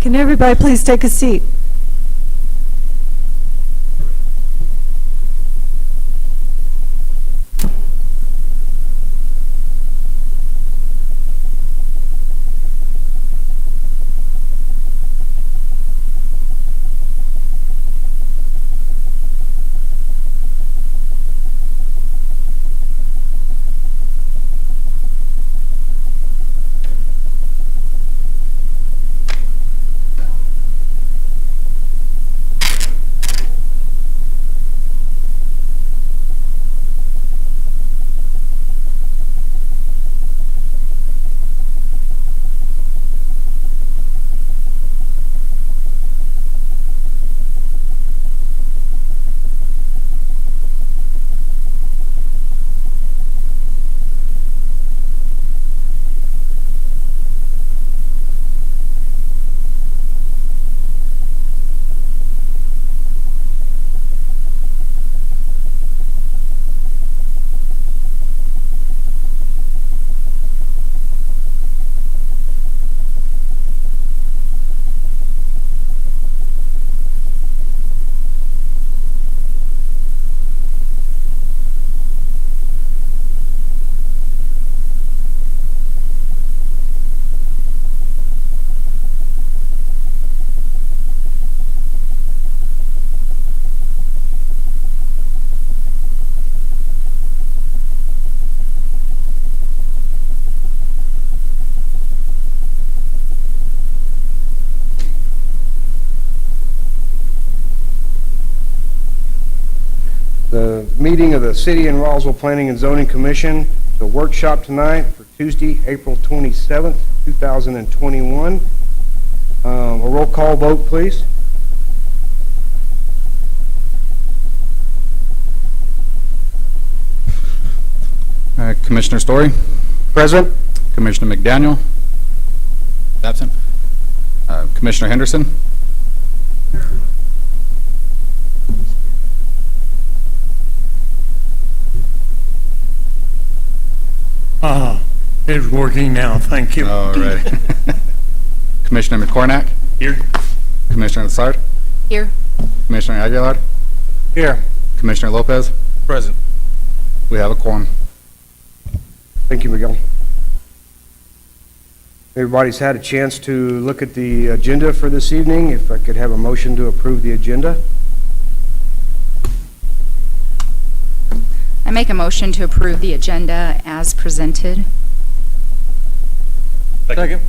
Can everybody please take a seat? The meeting of the City and Roswell Planning and Zoning Commission, the workshop tonight for Tuesday, April 27th, 2021. A roll call vote, please. Commissioner Story. Present. Commissioner McDaniel. Absent. Commissioner Henderson. It's working now, thank you. All right. Commissioner McCornack. Here. Commissioner Lassard. Here. Commissioner Aguilar. Here. Commissioner Lopez. Present. We have a quorum. Thank you, Miguel. Everybody's had a chance to look at the agenda for this evening. If I could have a motion to approve the agenda. I make a motion to approve the agenda as presented. Second.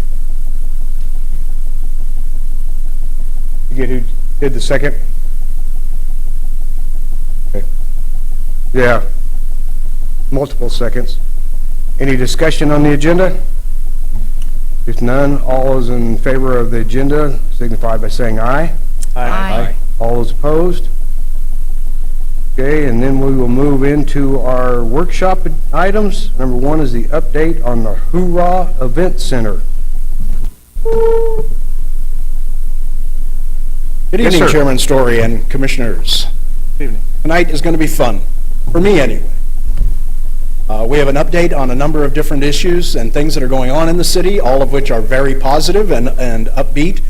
You get who did the second? Okay. Yeah. Multiple seconds. Any discussion on the agenda? If none, all those in favor of the agenda signify by saying aye. Aye. All those opposed? Okay, and then we will move into our workshop items. Number one is the update on the Hoorah Event Center. Good Yes, evening, sir. Chairman Story and Commissioners. Good evening. Tonight is going to be fun, for me anyway. We have an update on a number of different issues and things that are going on in the city, all of which are very positive and upbeat,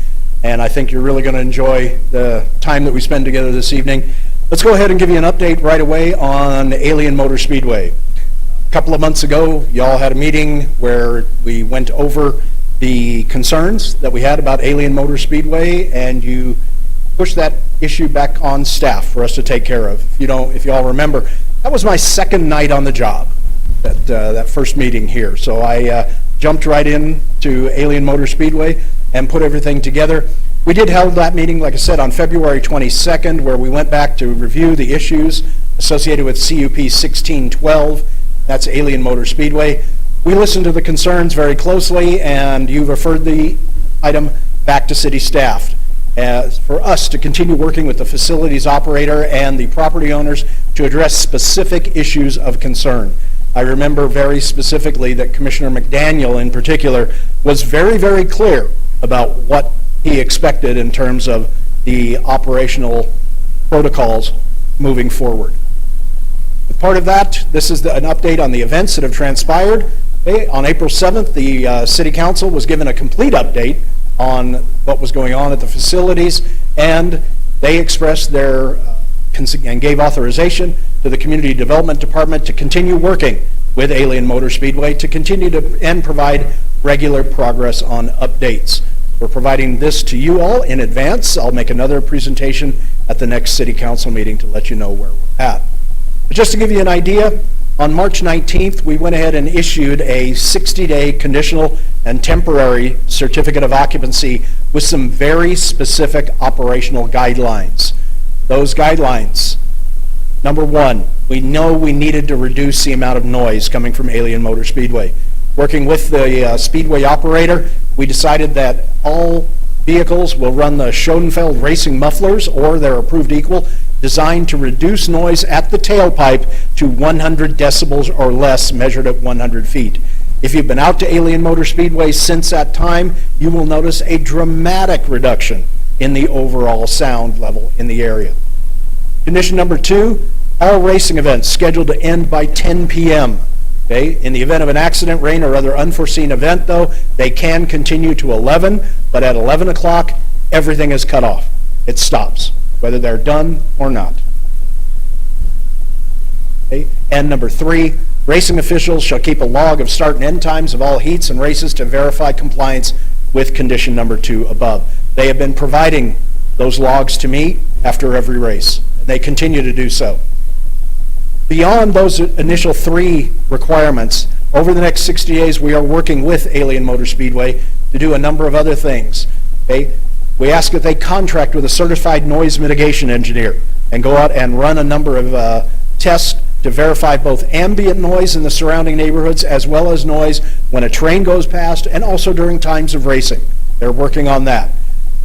and I think you're really going to enjoy the time that we spend together this evening. Let's go ahead and give you an update right away on Alien Motor Speedway. A couple of months ago, y'all had a meeting where we went over the concerns that we had about Alien Motor Speedway, and you pushed that issue back on staff for us to take care of. If you all remember, that was my second night on the job, that first meeting here. So I jumped right in to Alien Motor Speedway and put everything together. We did hold that meeting, like I said, on February 22nd, where we went back to review the issues associated with CUP 1612. That's Alien Motor Speedway. We listened to the concerns very closely, and you referred the item back to city staff for us to continue working with the facilities operator and the property owners to address specific issues of concern. I remember very specifically that Commissioner McDaniel in particular was very, very clear about what he expected in terms of the operational protocols moving forward. As part of that, this is an update on the events that have transpired. Okay, on April 7th, the City Council was given a complete update on what was going on at the facilities, and they expressed their and gave authorization to the Community Development Department to continue working with Alien Motor Speedway to continue to and provide regular progress on updates. We're providing this to you all in advance. I'll make another presentation at the next City Council meeting to let you know where we're at. But just to give you an idea, on March 19th, we went ahead and issued a 60-day conditional and temporary certificate of occupancy with some very specific operational guidelines. Those guidelines, number one, we know we needed to reduce the amount of noise coming from Alien Motor Speedway. Working with the Speedway operator, we decided that all vehicles will run the Schoenfeld racing mufflers or their approved equal, designed to reduce noise at the tailpipe to 100 decibels or less, measured at 100 feet. If you've been out to Alien Motor Speedway since that time, you will notice a dramatic reduction in the overall sound level in the area. Condition number two, all racing events scheduled to end by 10 p.m. Okay? In the event of an accident, rain, or other unforeseen event, though, they can continue to 11, but at 11 o'clock, everything is cut off. It stops, whether they're done or not. Okay? And number three, racing officials shall keep a log of start and end times of all heats and races to verify compliance with condition number 2 above. They have been providing those logs to me after every race, and they continue to do so. Beyond those initial 3 requirements, over the next 60 days, we are working with Alien Motor Speedway to do a number of other things. Okay? We ask that they contract with a certified noise mitigation engineer and go out and run a number of tests to verify both ambient noise in the surrounding neighborhoods as well as noise when a train goes past and also during times of racing. They're working on that.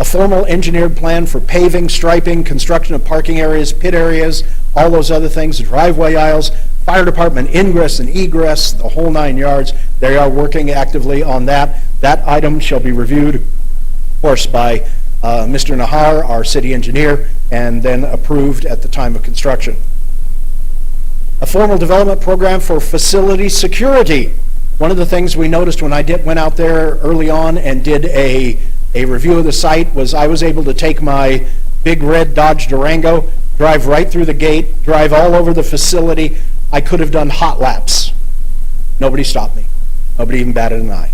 A formal engineered plan for paving, striping, construction of parking areas, pit areas, all those other things, driveway aisles, fire department ingress and egress, the whole 9 yards. They are working actively on that. That item shall be reviewed, of course, by Mr. Nahar, our city engineer, and then approved at the time of construction. A formal development program for facility security. One of the things we noticed when I went out there early on and did a review of the site was I was able to take my big red Dodge Durango, drive right through the gate, drive all over the facility. I could have done hot laps. Nobody stopped me. Nobody even batted an eye.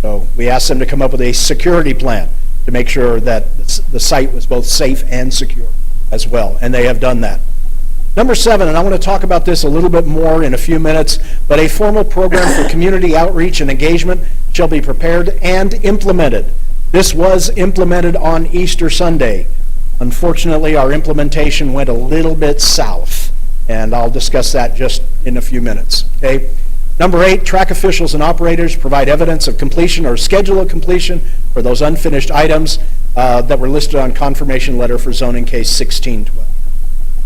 So we asked them to come up with a security plan to make sure that the site was both safe and secure as well, and they have done that. Number 7, and I want to talk about this a little bit more in a few minutes, but a formal program for community outreach and engagement shall be prepared and implemented. This was implemented on Easter Sunday. Unfortunately, our implementation went a little bit south, and I'll discuss that just in a few minutes. Okay? Number 8, track officials and operators provide evidence of completion or schedule of completion for those unfinished items that were listed on confirmation letter for zoning case 1612.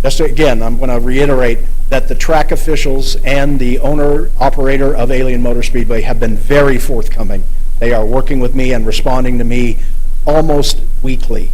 Just again, I'm going to reiterate that the track officials and the owner-operator of Alien Motor Speedway have been very forthcoming. They are working with me and responding to me almost weekly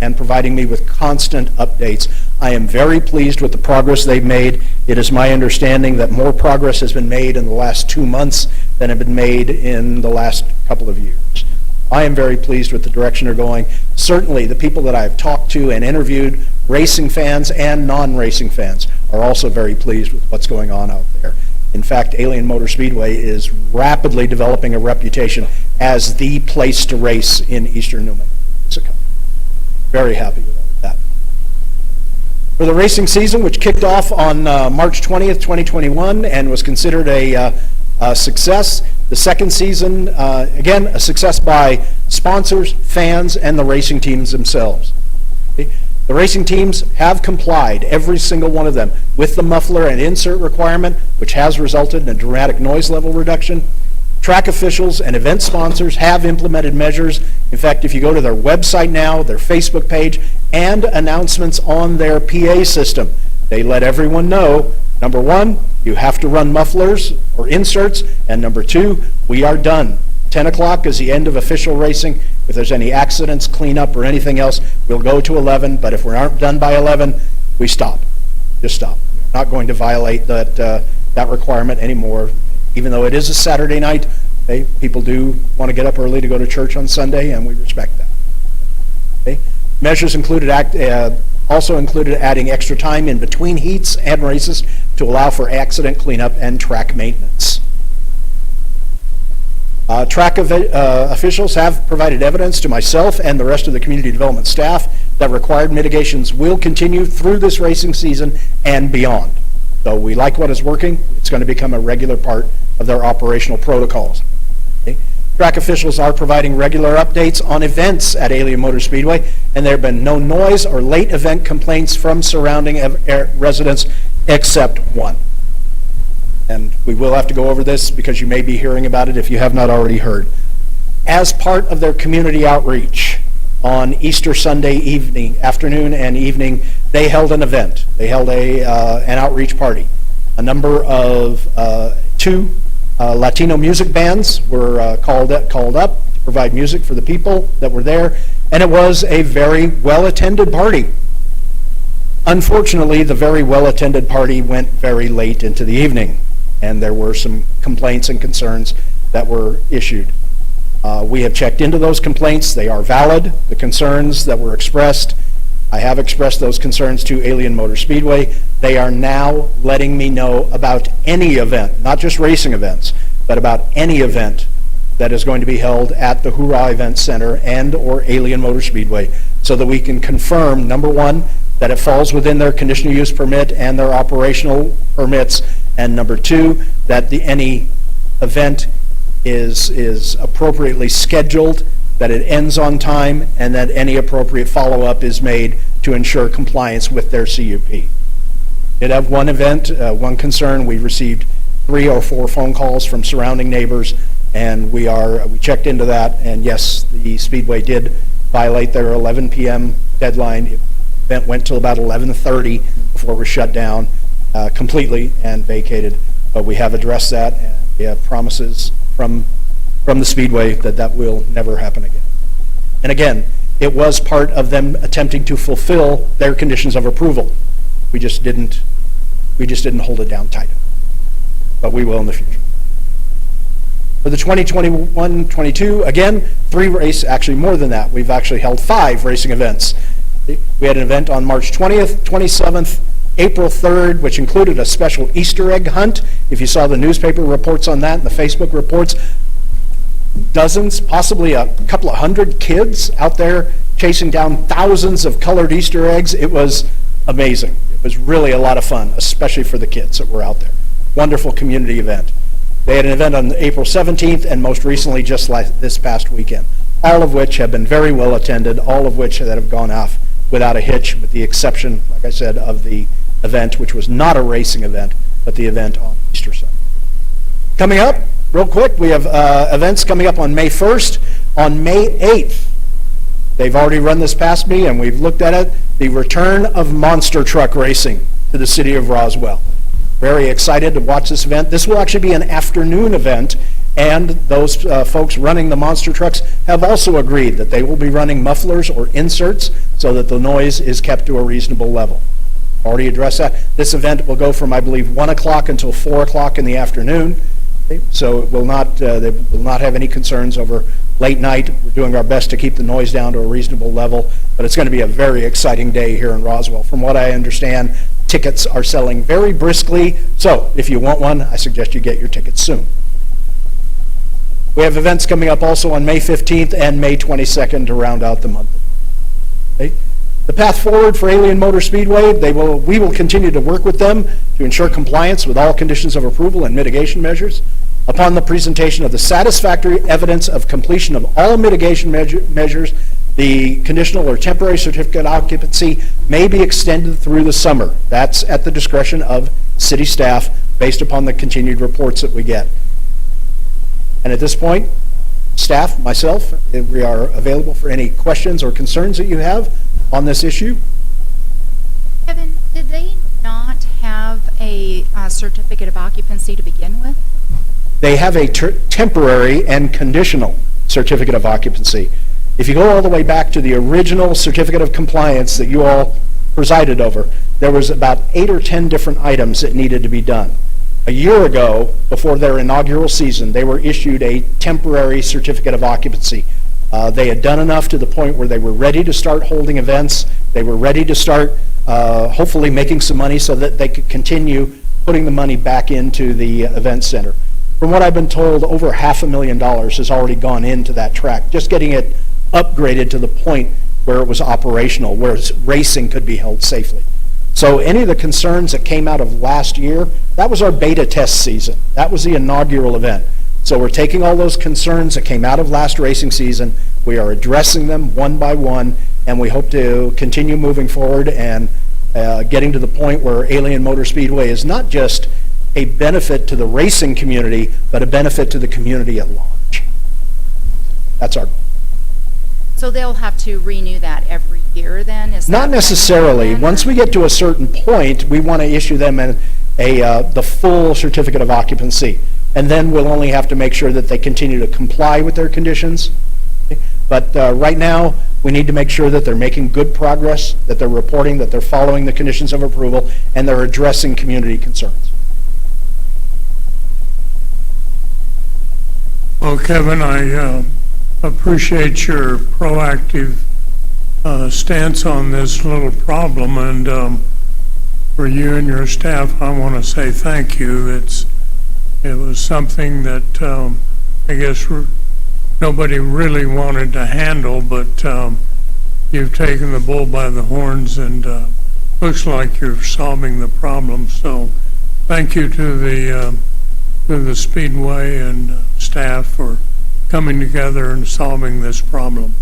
and providing me with constant updates. I am very pleased with the progress they've made. It is my understanding that more progress has been made in the last 2 months than have been made in the last couple of years. I am very pleased with the direction they're going. Certainly, the people that I've talked to and interviewed, racing fans and non-racing fans, are also very pleased with what's going on out there. In fact, Alien Motor Speedway is rapidly developing a reputation as the place to race in eastern New Mexico. Very happy with all of that. For the racing season, which kicked off on March 20th, 2021, and was considered a success, the second season, again, a success by sponsors, fans, and the racing teams themselves. The racing teams have complied, every single one of them, with the muffler and insert requirement, which has resulted in a dramatic noise level reduction. Track officials and event sponsors have implemented measures. In fact, if you go to their website now, their Facebook page, and announcements on their PA system, they let everyone know, number 1, you have to run mufflers or inserts, and number 2, we are done. 10 o'clock is the end of official racing. If there's any accidents, cleanup, or anything else, we'll go to 11, but if we aren't done by 11, we stop. Just stop. We're not going to violate that requirement anymore even though it is a Saturday night, people do want to get up early to go to church on Sunday, and we respect that. Okay? Measures also included adding extra time in between heats and races to allow for accident cleanup and track maintenance. Track officials have provided evidence to myself and the rest of the community development staff that required mitigations will continue through this racing season and beyond. So we like what is working. It's going to become a regular part of their operational protocols. Okay? Track officials are providing regular updates on events at Alien Motor Speedway, and there have been no noise or late event complaints from surrounding residents except one. And we will have to go over this because you may be hearing about it if you have not already heard. As part of their community outreach on Easter Sunday afternoon and evening, they held an event. They held an outreach party. A number of two Latino music bands were called up to provide music for the people that were there, and it was a very well-attended party. Unfortunately, the very well-attended party went very late into the evening, and there were some complaints and concerns that were issued. We have checked into those complaints. They are valid. The concerns that were expressed, I have expressed those concerns to Alien Motor Speedway. They are now letting me know about any event, not just racing events, but about any event that is going to be held at the Hoorah Event Center and or Alien Motor Speedway, so that we can confirm, number one, that it falls within their conditional use permit and their operational permits, and number two, that any event is appropriately scheduled, that it ends on time, and that any appropriate follow-up is made to ensure compliance with their CUP. Did have one event, one concern. We received 3 or 4 phone calls from surrounding neighbors, and we checked into that, and yes, the Speedway did violate their 11 p.m. deadline. The event went till about 11:30 before it was shut down completely and vacated, but we have addressed that, and we have promises from the Speedway that will never happen again. And again, it was part of them attempting to fulfill their conditions of approval. We just didn't hold it down tight enough, but we will in the future. For the 2021-22, again, actually more than that. We've actually held 5 racing events. We had an event on March 20th, 27th, April 3rd, which included a special Easter egg hunt. If you saw the newspaper reports on that and the Facebook reports, dozens, possibly a couple of hundred kids out there chasing down thousands of colored Easter eggs. It was amazing. It was really a lot of fun, especially for the kids that were out there. Wonderful community event. They had an event on April 17th and most recently just this past weekend, all of which have been very well attended, all of which that have gone off without a hitch, with the exception, like I said, of the event, which was not a racing event, but the event on Easter Sunday. Coming up, real quick, we have events coming up on May 1st. On May 8th, they've already run this past me, and we've looked at it, the return of monster truck racing to the city of Roswell. Very excited to watch this event. This will actually be an afternoon event, and those folks running the monster trucks have also agreed that they will be running mufflers or inserts so that the noise is kept to a reasonable level. Already addressed that. This event will go from, I believe, 1 o'clock until 4 o'clock in the afternoon. Okay? So it will not, they will not have any concerns over late night. We're doing our best to keep the noise down to a reasonable level, but it's going to be a very exciting day here in Roswell. From what I understand, tickets are selling very briskly, so if you want one, I suggest you get your tickets soon. We have events coming up also on May 15th and May 22nd to round out the month. Okay? The path forward for Alien Motor Speedway, we will continue to work with them to ensure compliance with all conditions of approval and mitigation measures. Upon the presentation of the satisfactory evidence of completion of all mitigation measures, the conditional or temporary certificate occupancy may be extended through the summer. That's at the discretion of city staff based upon the continued reports that we get. And at this point, staff, myself, we are available for any questions or concerns that you have on this issue. Kevin, did they not have a certificate of occupancy to begin with? They have a temporary and conditional certificate of occupancy. If you go all the way back to the original certificate of compliance that you all presided over, there was about 8 or 10 different items that needed to be done. A year ago, before their inaugural season, they were issued a temporary certificate of occupancy. They had done enough to the point where they were ready to start holding events. They were ready to start hopefully making some money so that they could continue putting the money back into the event center. From what I've been told, over $500,000 has already gone into that track, just getting it upgraded to the point where it was operational, where racing could be held safely. So any of the concerns that came out of last year, that was our beta test season. That was the inaugural event. So we're taking all those concerns that came out of last racing season, we are addressing them one by one, and we hope to continue moving forward and getting to the point where Alien Motor Speedway is not just a benefit to the racing community, but a benefit to the community at large. That's our goal. So they'll have to renew that every year then? Is that Not what I necessarily. understand? Once we get to a certain point, we want to issue them the full certificate of occupancy. And then we'll only have to make sure that they continue to comply with their conditions. But right now, we need to make sure that they're making good progress, that they're reporting, that they're following the conditions of approval, and they're addressing community concerns. Well, Kevin, I appreciate your proactive stance on this little problem, and for you and your staff, I want to say thank you. It was something that I guess nobody really wanted to handle, but you've taken the bull by the horns, and looks like you're solving the problem. So thank you to the Speedway and staff for coming together and solving this problem.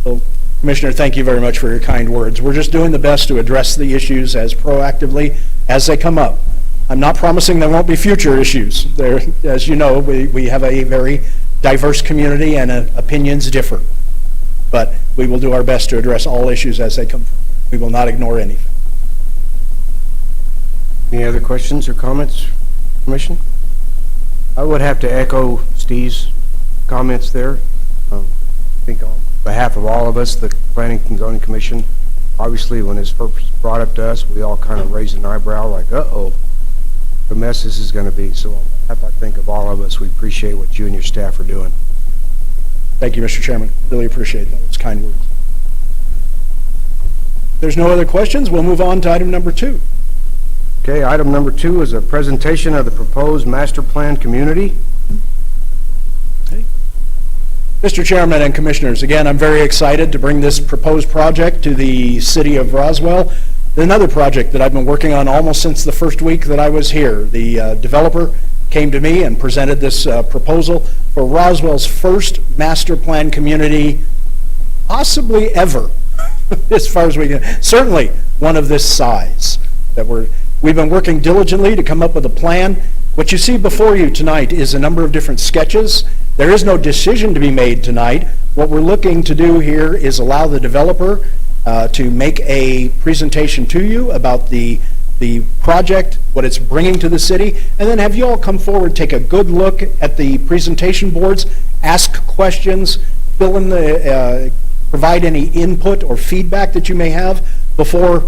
So, Commissioner, thank you very much for your kind words. We're just doing the best to address the issues as proactively as they come up. I'm not promising there won't be future issues. There, as you know, we have a very diverse community and opinions differ. But we will do our best to address all issues as they come. We will not ignore anything. Any other questions or comments, Commission? I would have to echo Steve's comments there. I think on behalf of all of us, the Planning and Zoning Commission, obviously when this first brought up to us, we all kind of raised an eyebrow like, uh-oh, the mess this is going to be. So on behalf, I think, of all of us, we appreciate what you and your staff are doing. Thank you, Mr. Chairman. Really appreciate that. Those kind words. If there's no other questions, we'll move on to item number 2. Okay, item number 2 is a presentation of the proposed master plan community. Okay. Mr. Chairman and Commissioners, again, I'm very excited to bring this proposed project to the city of Roswell. Another project that I've been working on almost since the first week that I was here. The developer came to me and presented this proposal for Roswell's first master plan community, possibly ever, as far as we can. Certainly one of this size. We've been working diligently to come up with a plan. What you see before you tonight is a number of different sketches. There is no decision to be made tonight. What we're looking to do here is allow the developer to make a presentation to you about the project, what it's bringing to the city, and then have you all come forward, take a good look at the presentation boards, ask questions, fill in provide any input or feedback that you may have before,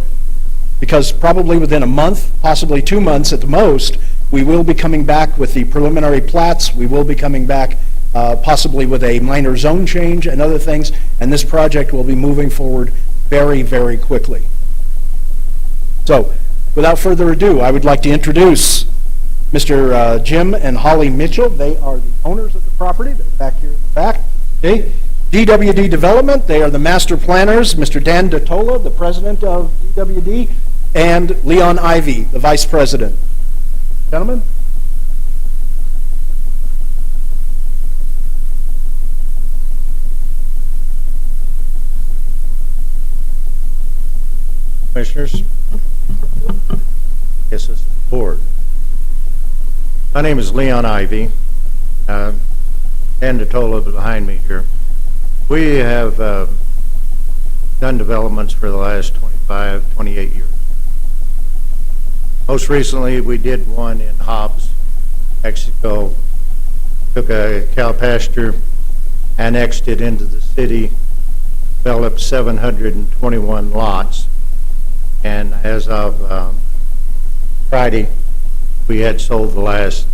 because probably within a month, possibly 2 months at the most, we will be coming back with the preliminary plats. We will be coming back possibly with a minor zone change and other things, and this project will be moving forward very, very quickly. So, without further ado, I would like to introduce Mr. Jim and Holly Mitchell. They are the owners of the property. They're back here in the back. Okay. DWD Development, they are the master planners. Mr. Dan Datola, the president of DWD, and Leon Ivy, the vice president. Gentlemen? Commissioners, yes, it's the board. My name is Leon Ivy. Dan Datola behind me here. We have done developments for the last 25, 28 years. Most recently, we did one in Hobbs, Mexico. Took a cow pasture, annexed it into the city, developed 721 lots. And as of Friday, we had sold the last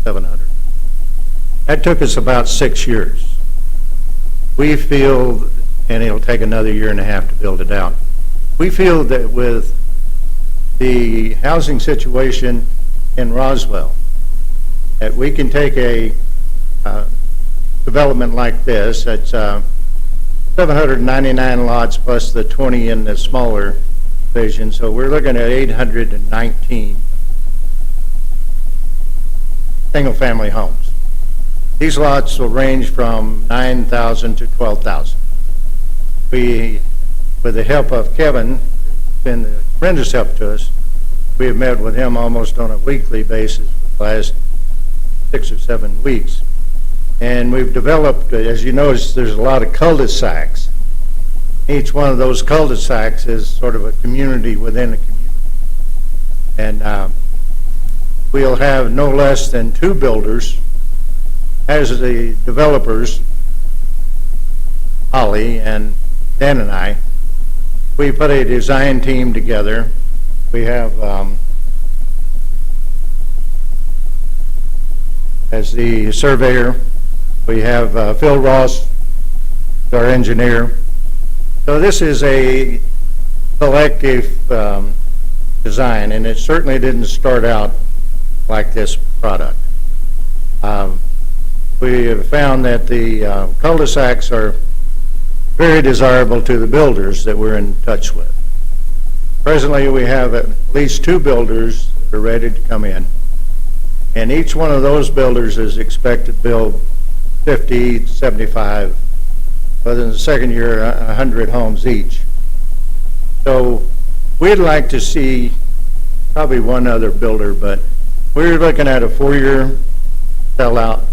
700. That took us about 6 years. We feel, and it'll take another year and a half to build it out, we feel that with the housing situation in Roswell, that we can take a development like this, that's 799 lots plus the 20 in the smaller division, so we're looking at 819 single-family homes. These lots will range from 9,000 to 12,000. We, with the help of Kevin, who's been a tremendous help to us, we have met with him almost on a weekly basis for the last 6 or 7 weeks. And we've developed, as you notice, there's a lot of cul-de-sacs. Each one of those cul-de-sacs is sort of a community within a community. And we'll have no less than 2 builders as the developers, Holly and Dan and I. We put a design team together. We have, as the surveyor, we have Phil Ross, our engineer. So this is a collective design, and it certainly didn't start out like this product. We have found that the cul-de-sacs are very desirable to the builders that we're in touch with. Presently, we have at least 2 builders that are ready to come in, and each one of those builders is expected to build 50, 75, within the second year, 100 homes each. So we'd like to see probably one other builder, but we're looking at a 4-year sellout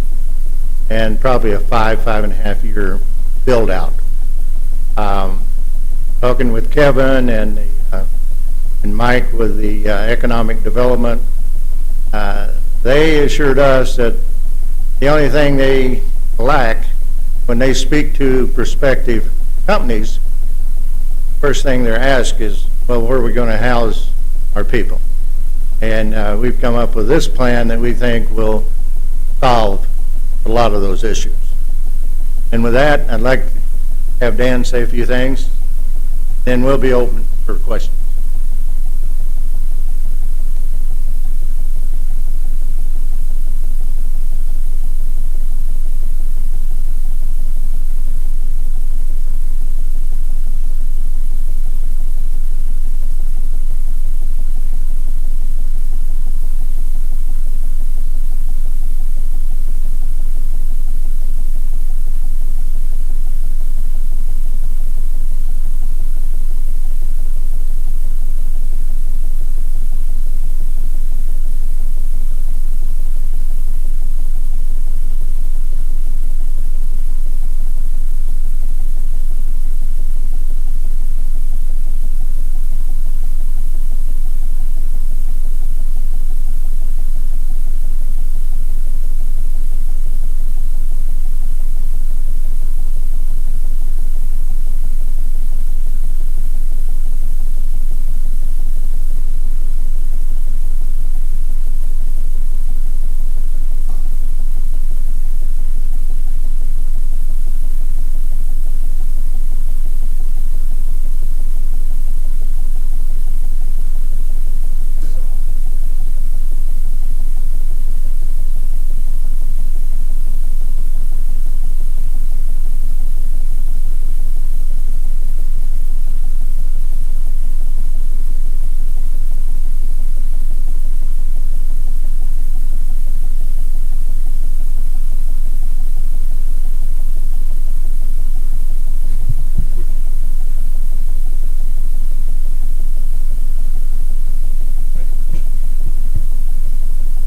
and probably a 5.5 year build out. Talking with Kevin and Mike with the economic development, they assured us that the only thing they lack when they speak to prospective companies, first thing they're asked is, well, where are we going to house our people? And we've come up with this plan that we think will solve a lot of those issues. And with that, I'd like to have Dan say a few things, then we'll be open for questions.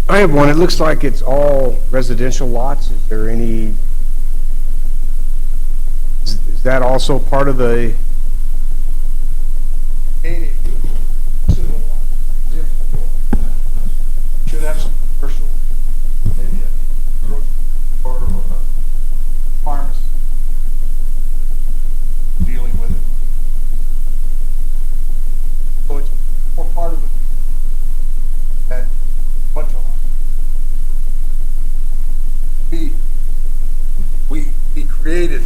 I have one. It looks like it's all residential lots. Is there any, is that also part of the? Should have some commercial, maybe a grocery store or a pharmacy dealing with it. So it's more part of the, and bunch created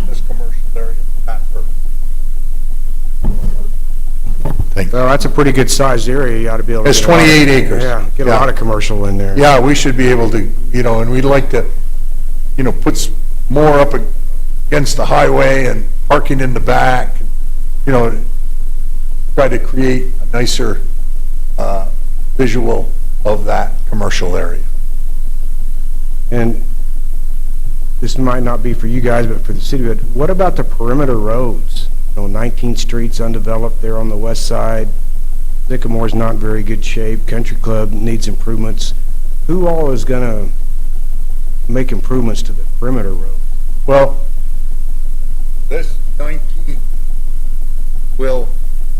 this commercial area for that purpose. Well, that's a pretty good sized area. You ought to be able to. It's get a lot of- 28 acres. Yeah, get a Yeah. lot of commercial in there. Yeah, we should be able to, and we'd like to, put more up against the highway and parking in the back, and, try to create a nicer visual of that commercial area. And this might not be for you guys, but for the city, but what about the perimeter roads? 19th Street's undeveloped there on the west side. Sycamore's not in very good shape. Country Club needs improvements. Who all is going to make improvements to the perimeter road? Well, this 19 will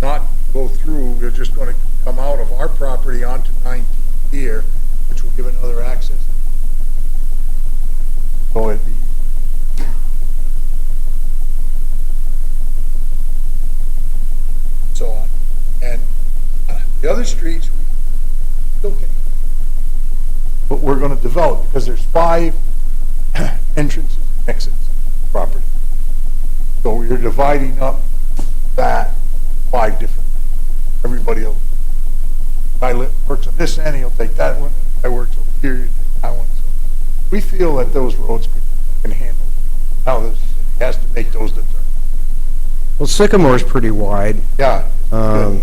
not go through, we're just going to come out of our property onto 19 here, which will give another access. So it'd be so on. And the other streets, we still can, but we're going to develop, because there's 5 entrances and exits to the property. So we're dividing up that 5 different, everybody else. Works on this end, he'll take that one, and I works over here, you take that one. So we feel that those roads can handle how the city has to make those determinations. Well, Sycamore's pretty wide. Yeah. good.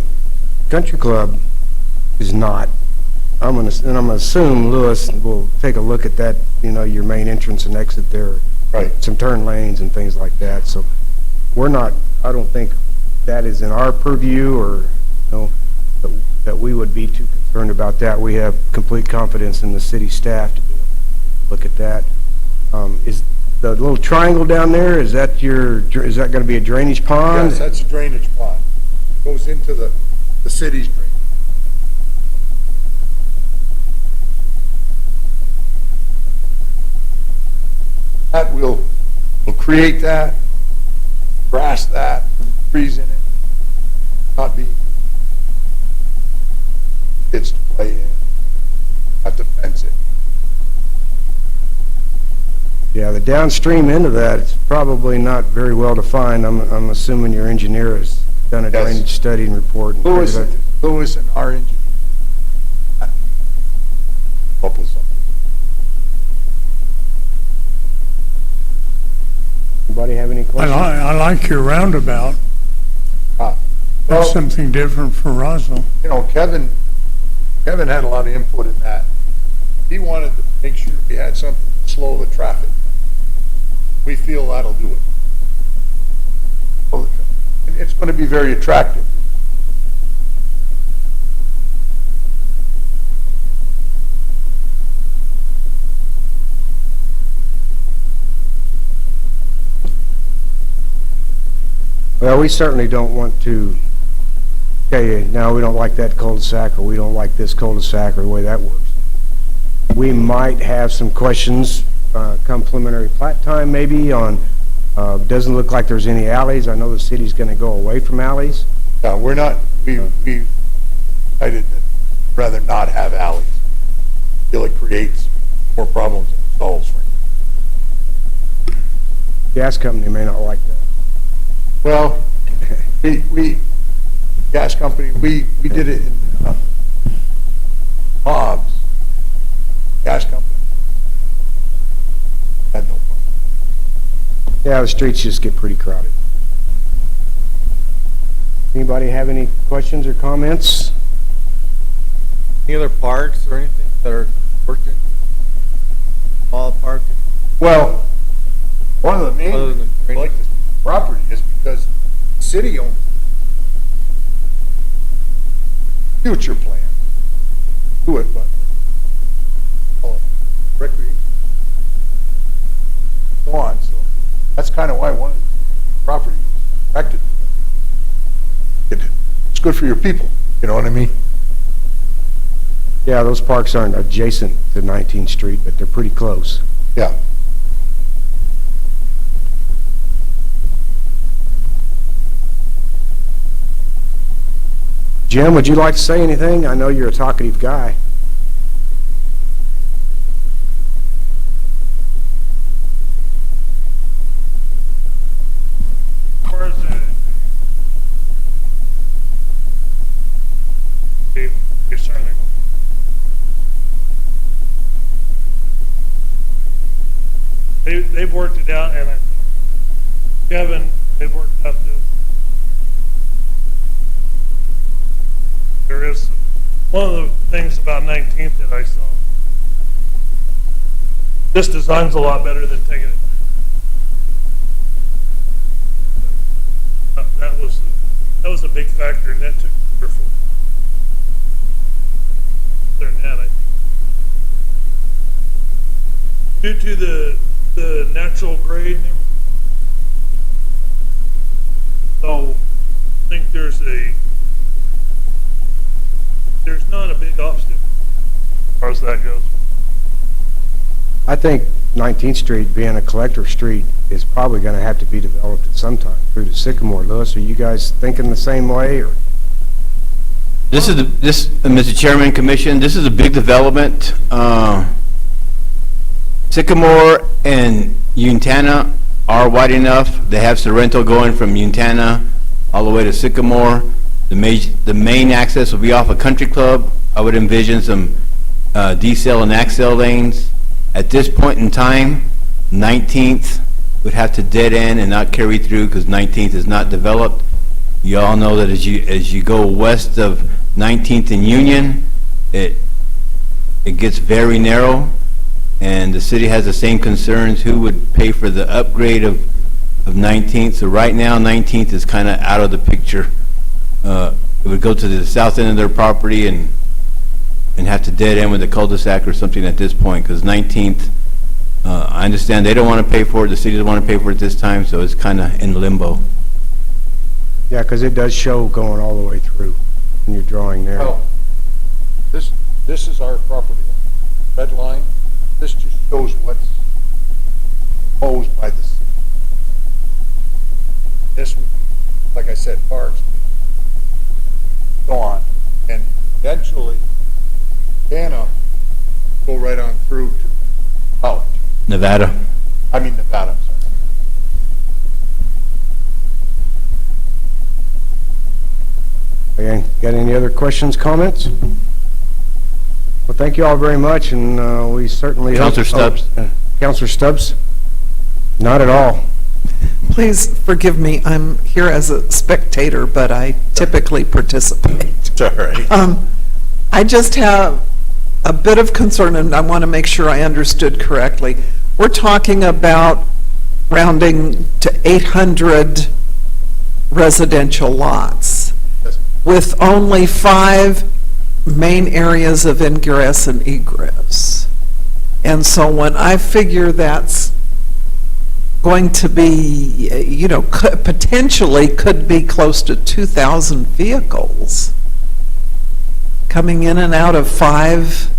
Country Club is not. I'm gonna assume Lewis will take a look at that, your main entrance and exit there. Right. Some turn lanes and things like that. So we're not, I don't think that is in our purview, or, that we would be too concerned about that. We have complete confidence in the city staff to be able to look at that. Is the little triangle down there, is that gonna be a drainage pond? Yes, that's a drainage pond. Goes into the city's drainage. That will create that, grass that, trees in it, not be kids to play in, have to fence it. Yeah, the downstream end of that, it's probably not very well defined. I'm assuming your engineer has done a Yes. drainage study and report. And Lewis figured out- and our engineer up with something. Anybody have any questions? I like your roundabout. That's Well, something different for Roswell. Kevin had a lot of input in that. He wanted to make sure we had something to slow the traffic. We feel that'll do it. Slow the traffic. And it's going to be very attractive. Well, we certainly don't want to tell you, no, we don't like that cul-de-sac, or we don't like this cul-de-sac, or the way that works. We might have some questions come preliminary plat time, maybe, on, doesn't look like there's any alleys. I know the city's going to go away from alleys. We're not, we decided that rather not have alleys. Feel it creates more problems than it solves, frankly. Gas company may not like that. Well, gas company, we did it in Hobbs. Gas company had no problem. Yeah, the streets just get pretty crowded. Anybody have any questions or comments? Any other parks or anything that are working? All parks? Well, one of the main Other than reasons I like this property is because the city owns it. Future plan, do it, but recreation, so on. So that's kind of why one of the properties was attracted. It's good for your people. You know what I mean? Yeah, those parks aren't adjacent to 19th Street, but they're pretty close. Yeah. Jim, would you like to say anything? I know you're a talkative guy. they've worked it out, and I think Kevin, they've worked out there is, one of the things about 19th that I saw, this design's a lot better than taking it. That was a big factor, and that took 3 or 4. Other than that, I think, due to the natural grade and everything, so I think there's not a big obstacle as far as that goes. I think 19th Street being a collector street is probably going to have to be developed at some time through the Sycamore. Lewis, are you guys thinking the same way, or? Mr. Chairman, Commission, this is a big development. Sycamore and Uintana are wide enough. They have Sorrento going from Uintana all the way to Sycamore. The main access will be off a country club. I would envision some decel and accel lanes. At this point in time, 19th would have to dead end and not carry through because 19th is not developed. You all know that as you go west of 19th and Union, it gets very narrow, and the city has the same concerns. Who would pay for the upgrade of 19th? So right now, 19th is kind of out of the picture. It would go to the south end of their property and have to dead end with a cul-de-sac or something at this point, because 19th, I understand they don't want to pay for it, the city doesn't want to pay for it this time, so it's kind of in limbo. Yeah, because it does show going all the way through when you're drawing there. Well, this is our property, red line. This just shows what's proposed by the city. This would be, like I said, parks, go on, and eventually, Anna go right on through to college. Nevada. Nevada, I'm sorry. Okay, got any other questions, comments? Well, thank you all very much, and we certainly hope... Counselor Stubbs. Counselor Stubbs? Not at all. Please forgive me, I'm here as a spectator, but I typically participate. It's all right. I just have a bit of concern, and I want to make sure I understood correctly. We're talking about rounding to 800 residential lots Yes. with only 5 main areas of ingress and egress. And so when I figure that's going to be, potentially could be close to 2,000 vehicles coming in and out of 5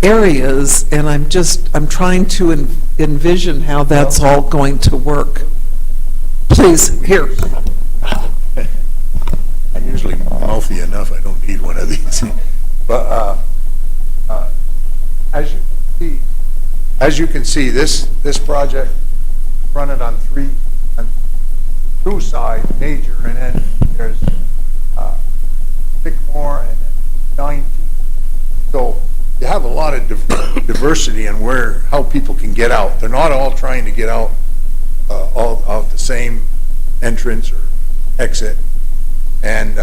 areas, and I'm trying to envision how that's all going to work. Please, here. I'm usually mouthy enough, I don't need one of these. But as you can see, this project fronted on 2 sides, major, and then there's Sycamore and then 19. So you have a lot of diversity in how people can get out. They're not all trying to get out all out the same entrance or exit. And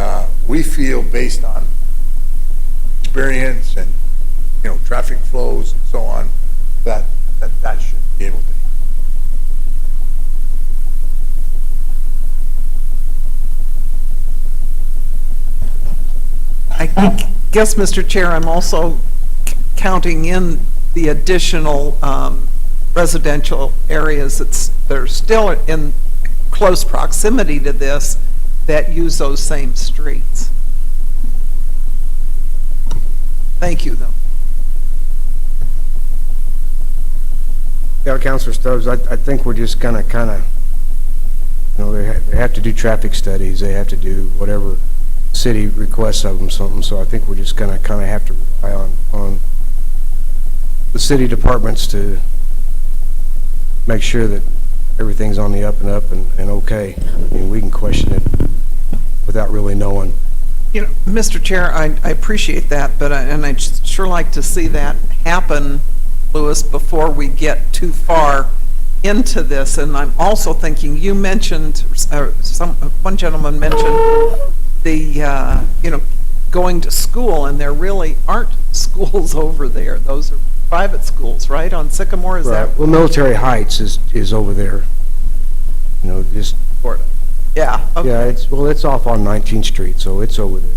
we feel, based on experience and traffic flows and so on, that should be able to. I guess, Mr. Chair, I'm also counting in the additional residential areas that are still in close proximity to this that use those same streets. Thank you, though. Yeah, Counselor Stubbs, I think we're just gonna they have to do traffic studies, they have to do whatever city requests of them something, so I think we're just gonna kind of have to rely on the city departments to make sure that everything's on the up and up and okay. I mean, we can question it without really knowing. Mr. Chair, I appreciate that, but I'd sure like to see that happen, Louis, before we get too far into this, and I'm also thinking, you mentioned, one gentleman mentioned the, going to school, and there really aren't schools over there. Those are private schools, right, on Sycamore, is that? Right. Well, Military Heights is over there, just, Sort of. Yeah, okay. yeah, it's off on 19th Street, so it's over there.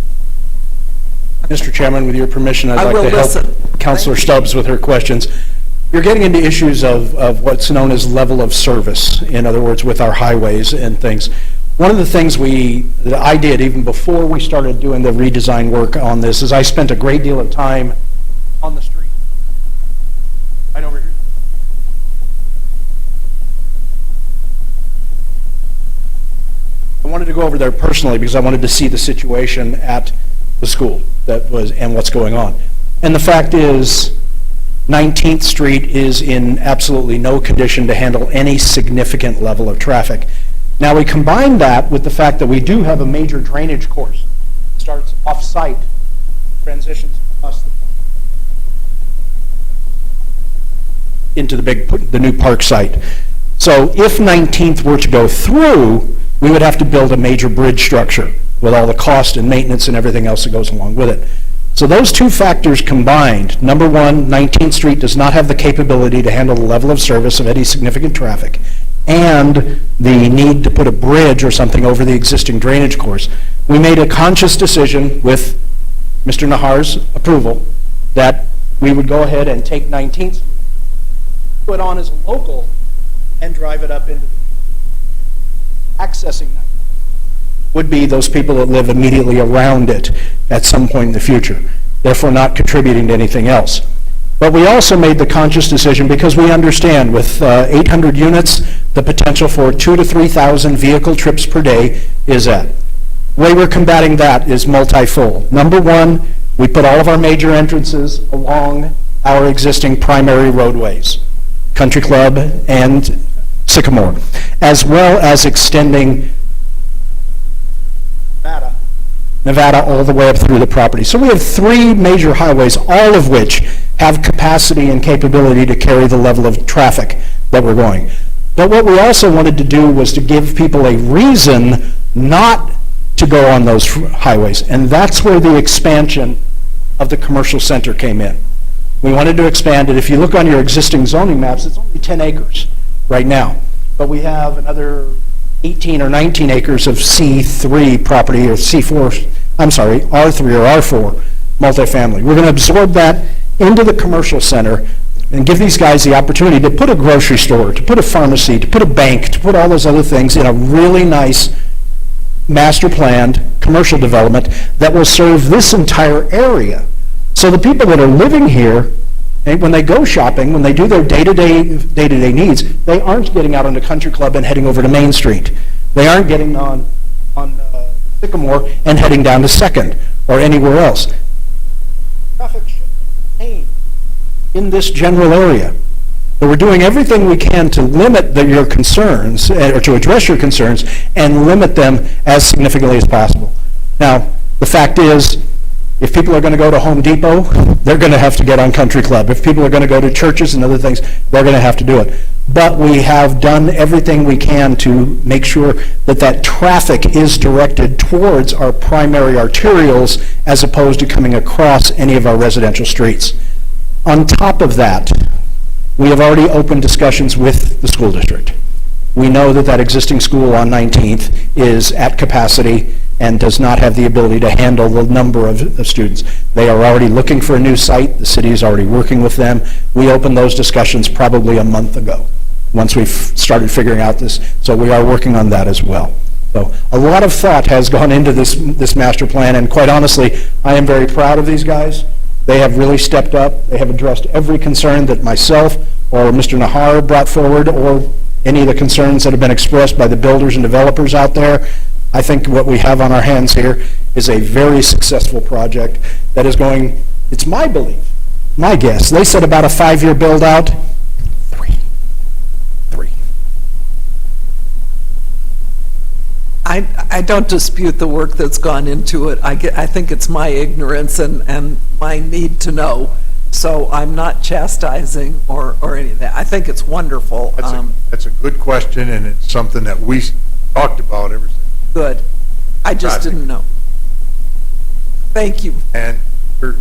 Mr. Chairman, with your permission, I'd I like will to help listen. Counselor Stubbs with her questions. You're getting into issues of what's known as level of service, in other words, with our highways and things. One of the things that I did even before we started doing the redesign work on this is I spent a great deal of time on the street. Right over here. I wanted to go over there personally because I wanted to see the situation at the school and what's going on. And the fact is, 19th Street is in absolutely no condition to handle any significant level of traffic. Now, we combine that with the fact that we do have a major drainage course. It starts off-site, transitions across into the new park site. So if 19th were to go through, we would have to build a major bridge structure with all the cost and maintenance and everything else that goes along with it. So those two factors combined, number one, 19th Street does not have the capability to handle the level of service of any significant traffic, and the need to put a bridge or something over the existing drainage course. We made a conscious decision with Mr. Nahar's approval that we would go ahead and take 19th Street, put on as local, and drive it up into accessing 19th would be those people that live immediately around it at some point in the future, therefore not contributing to anything else. But we also made the conscious decision because we understand with 800 units, the potential for 2,000 to 3,000 vehicle trips per day is at. The way we're combating that is multifold. Number one, we put all of our major entrances along our existing primary roadways, Country Club and Sycamore, as well as extending Nevada all the way up through the property. So we have three major highways, all of which have capacity and capability to carry the level of traffic that we're going. But what we also wanted to do was to give people a reason not to go on those highways, and that's where the expansion of the commercial center came in. We wanted to expand it. If you look on your existing zoning maps, it's only 10 acres right now, but we have another 18 or 19 acres of C3 property, or R3 or R4 multifamily. We're going to absorb that into the commercial center and give these guys the opportunity to put a grocery store, to put a pharmacy, to put a bank, to put all those other things in a really nice master planned commercial development that will serve this entire area. So the people that are living here, when they go shopping, when they do their day-to-day needs, they aren't getting out on the Country Club and heading over to Main Street. They aren't getting on Sycamore and heading down to 2nd or anywhere else. Traffic should be in this general area. But we're doing everything we can to limit your concerns, or to address your concerns, and limit them as significantly as possible. Now, the fact is, if people are going to go to Home Depot, they're going to have to get on Country Club. If people are going to go to churches and other things, they're going to have to do it. But we have done everything we can to make sure that that traffic is directed towards our primary arterials as opposed to coming across any of our residential streets. On top of that, we have already opened discussions with the school district. We know that that existing school on 19th is at capacity and does not have the ability to handle the number of students. They are already looking for a new site. The city is already working with them. We opened those discussions probably a month ago, once we've started figuring out this. So we are working on that as well. So a lot of thought has gone into this master plan, and quite honestly, I am very proud of these guys. They have really stepped up. They have addressed every concern that myself or Mr. Nahar brought forward, or any of the concerns that have been expressed by the builders and developers out there. I think what we have on our hands here is a very successful project that is going, it's my belief, my guess, they said about a 5-year build-out. Three. I don't dispute the work that's gone into it. I think it's my ignorance and my need to know So I'm not chastising or any of that. I think it's wonderful. That's a good question, and it's something that we talked about ever since. Good. I just didn't know. Thank you. And we're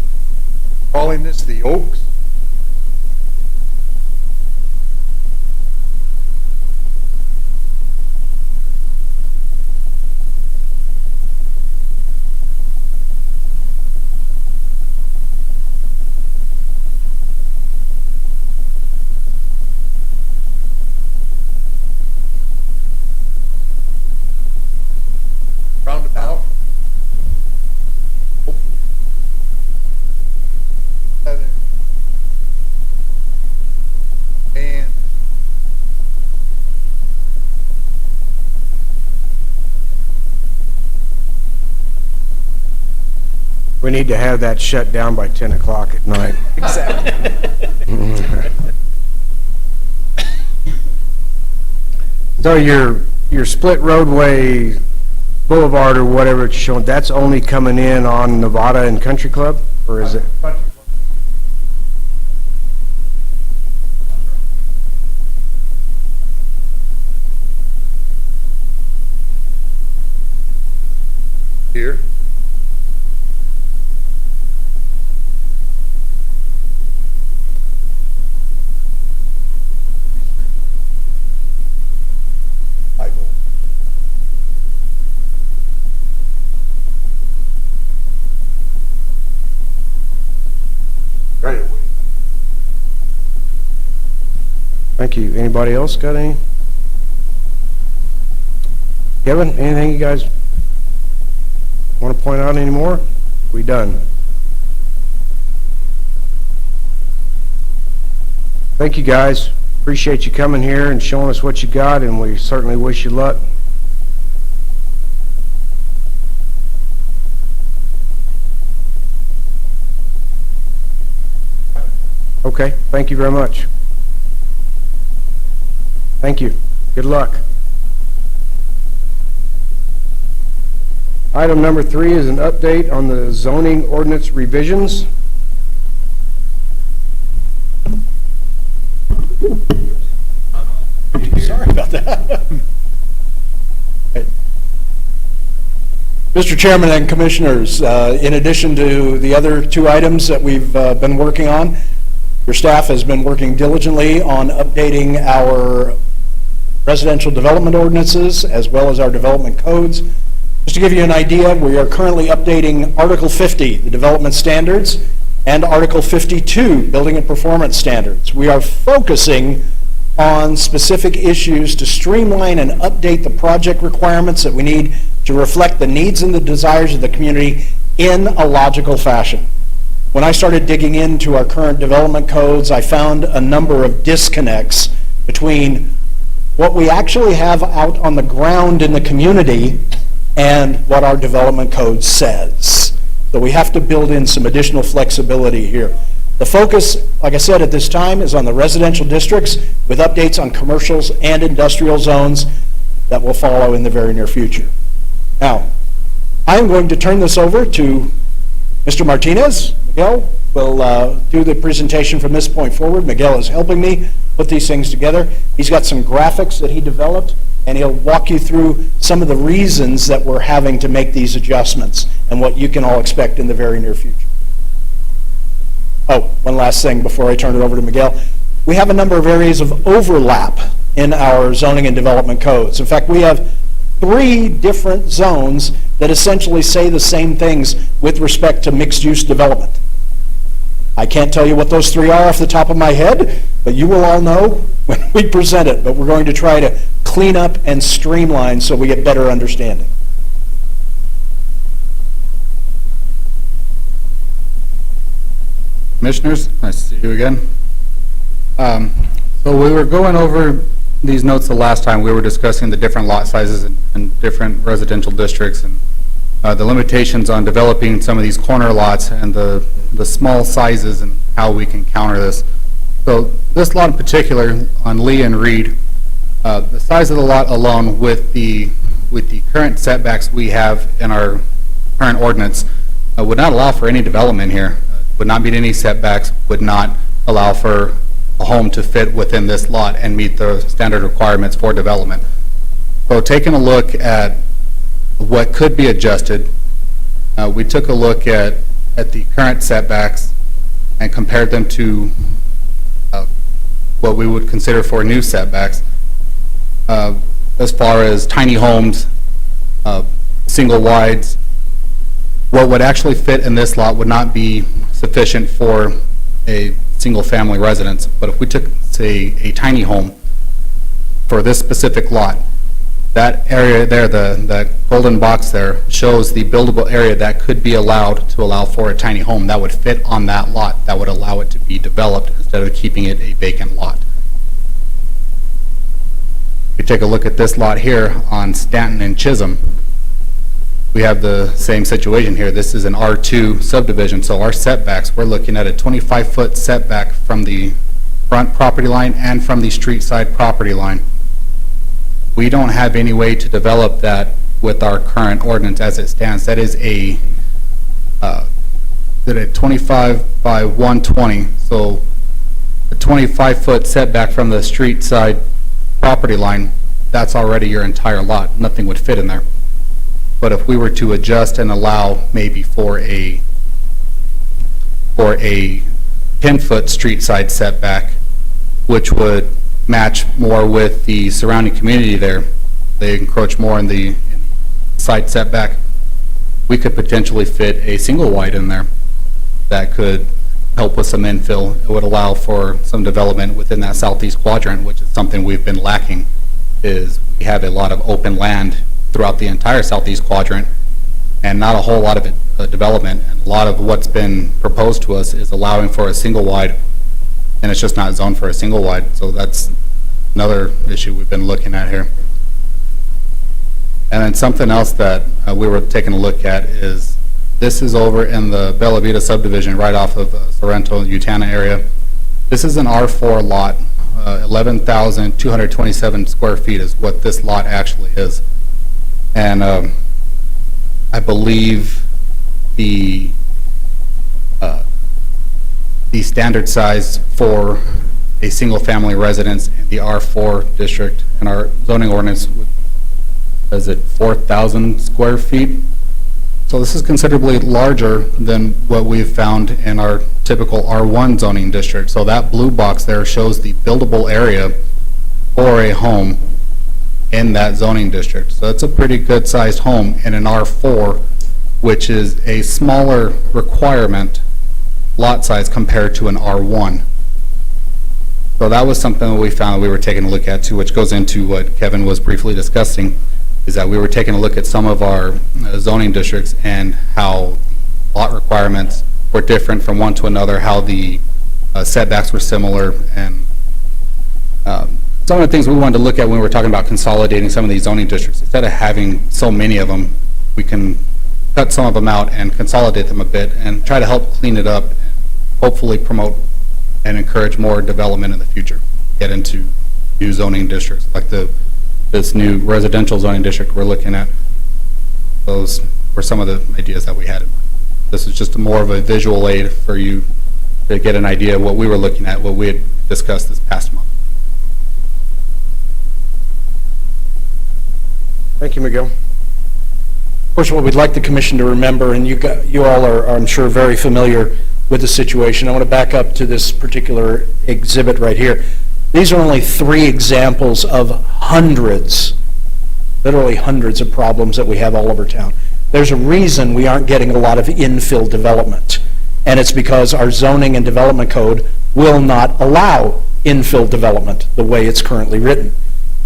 calling this the Oaks. Roundabout. Hopefully. And We need to have that shut down by 10 o'clock at night. So your split roadway boulevard or whatever it's showing, that's only coming in on Nevada and Country Club? Or is it? here. Michael. Right away. Thank you. Anybody else got any? Kevin, anything you guys want to point out anymore? We done? Thank you, guys. Appreciate you coming here and showing us what you got, and we certainly wish you luck. Okay, thank you very much. Thank you. Good luck. Item number 3 is an update on the zoning ordinance revisions. Sorry about that. Mr. Chairman and Commissioners, in addition to the other 2 items that we've been working on, your staff has been working diligently on updating our residential development ordinances as well as our development codes. Just to give you an idea, we are currently updating Article 50, the development standards, and Article 52, building and performance standards. We are focusing on specific issues to streamline and update the project requirements that we need to reflect the needs and the desires of the community in a logical fashion. When I started digging into our current development codes, I found a number of disconnects between what we actually have out on the ground in the community and what our development code says. So we have to build in some additional flexibility here. The focus, like I said, at this time is on the residential districts with updates on commercials and industrial zones that will follow in the very near future. Now, I'm going to turn this over to Mr. Martinez. Miguel will do the presentation from this point forward. Miguel is helping me put these things together. He's got some graphics that he developed, and he'll walk you through some of the reasons that we're having to make these adjustments and what you can all expect in the very near future. Oh, one last thing before I turn it over to Miguel. We have a number of areas of overlap in our zoning and development codes. In fact, we have 3 different zones that essentially say the same things with respect to mixed-use development. I can't tell you what those 3 are off the top of my head, but you will all know when we present it. But we're going to try to clean up and streamline so we get better understanding. Commissioners, nice to see you again. So we were going over these notes the last time. We were discussing the different lot sizes in different residential districts and the limitations on developing some of these corner lots and the small sizes and how we can counter this. So this lot in particular on Lee and Reed, the size of the lot alone with the current setbacks we have in our current ordinance would not allow for any development here. would not meet any setbacks, would not allow for a home to fit within this lot and meet the standard requirements for development. So taking a look at what could be adjusted, we took a look at the current setbacks and compared them to what we would consider for new setbacks. As far as tiny homes, single wides, what would actually fit in this lot would not be sufficient for a single-family residence. But if we took, say, a tiny home for this specific lot, that area there, the golden box there, shows the buildable area that could be allowed to allow for a tiny home that would fit on that lot, that would allow it to be developed instead of keeping it a vacant lot. If we take a look at this lot here on Stanton and Chisholm, we have the same situation here. This is an R2 subdivision, so our setbacks, we're looking at a 25-foot setback from the front property line and from the street side property line. We don't have any way to develop that with our current ordinance as it stands. That is a 25 by 120, so a 25-foot setback from the street side property line, that's already your entire lot. Nothing would fit in there. But if we were to adjust and allow maybe for a 10-foot street side setback, which would match more with the surrounding community there, they encroach more in the side setback, we could potentially fit a single wide in there that could help with some infill. It would allow for some development within that southeast quadrant, which is something we've been lacking, is we have a lot of open land throughout the entire southeast quadrant and not a whole lot of it development. And a lot of what's been proposed to us is allowing for a single wide, and it's just not zoned for a single wide. So that's another issue we've been looking at here. And then something else that we were taking a look at is this is over in the Bella Vita subdivision right off of Sorrento, Utana area. This is an R4 lot. 11,227 square feet is what this lot actually is. And I believe the standard size for a single-family residence in the R4 district in our zoning ordinance is at 4,000 square feet. So this is considerably larger than what we've found in our typical R1 zoning district. So that blue box there shows the buildable area for a home in that zoning district. So it's a pretty good-sized home in an R4, which is a smaller requirement lot size compared to an R1. So that was something that we found we were taking a look at too, which goes into what Kevin was briefly discussing, is that we were taking a look at some of our zoning districts and how lot requirements were different from one to another, how the setbacks were similar, and some of the things we wanted to look at when we were talking about consolidating some of these zoning districts. Instead of having so many of them, we can cut some of them out and consolidate them a bit and try to help clean it up and hopefully promote and encourage more development in the future. Get into new zoning districts like this new residential zoning district we're looking at. Those were some of the ideas that we had in mind. This is just more of a visual aid for you to get an idea of what we were looking at, what we had discussed this past month. Thank you, Miguel. Of course, what we'd like the commission to remember, and you all are, I'm sure, very familiar with the situation. I want to back up to this particular exhibit right here. These are only 3 examples of hundreds, literally hundreds of problems that we have all over town. There's a reason we aren't getting a lot of infill development, and it's because our zoning and development code will not allow infill development the way it's currently written.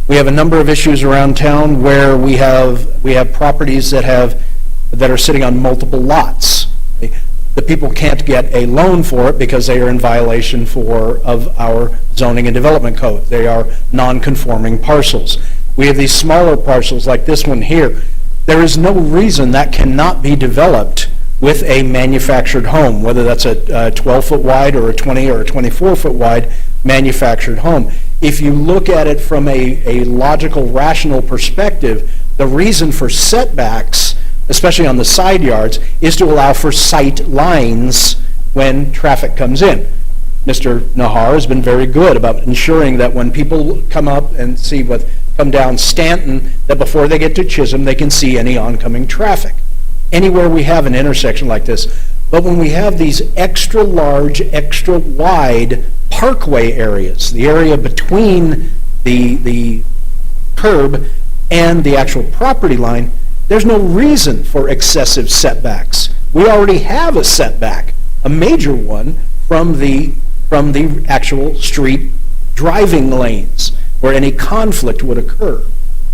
We have a number of issues around town where we have properties that are sitting on multiple lots. The people can't get a loan for it because they are in violation of our zoning and development code. They are non-conforming parcels. We have these smaller parcels like this one here. There is no reason that cannot be developed with a manufactured home, whether that's a 12-foot wide or a 20 or a 24-foot wide manufactured home. If you look at it from a logical, rational perspective, the reason for setbacks, especially on the side yards, is to allow for sight lines when traffic comes in. Mr. Nahar has been very good about ensuring that when people come up and come down Stanton, that before they get to Chisholm, they can see any oncoming traffic. Anywhere we have an intersection like this. But when we have these extra large, extra wide parkway areas, the area between the curb and the actual property line, there's no reason for excessive setbacks. We already have a setback, a major one, from the actual street driving lanes where any conflict would occur.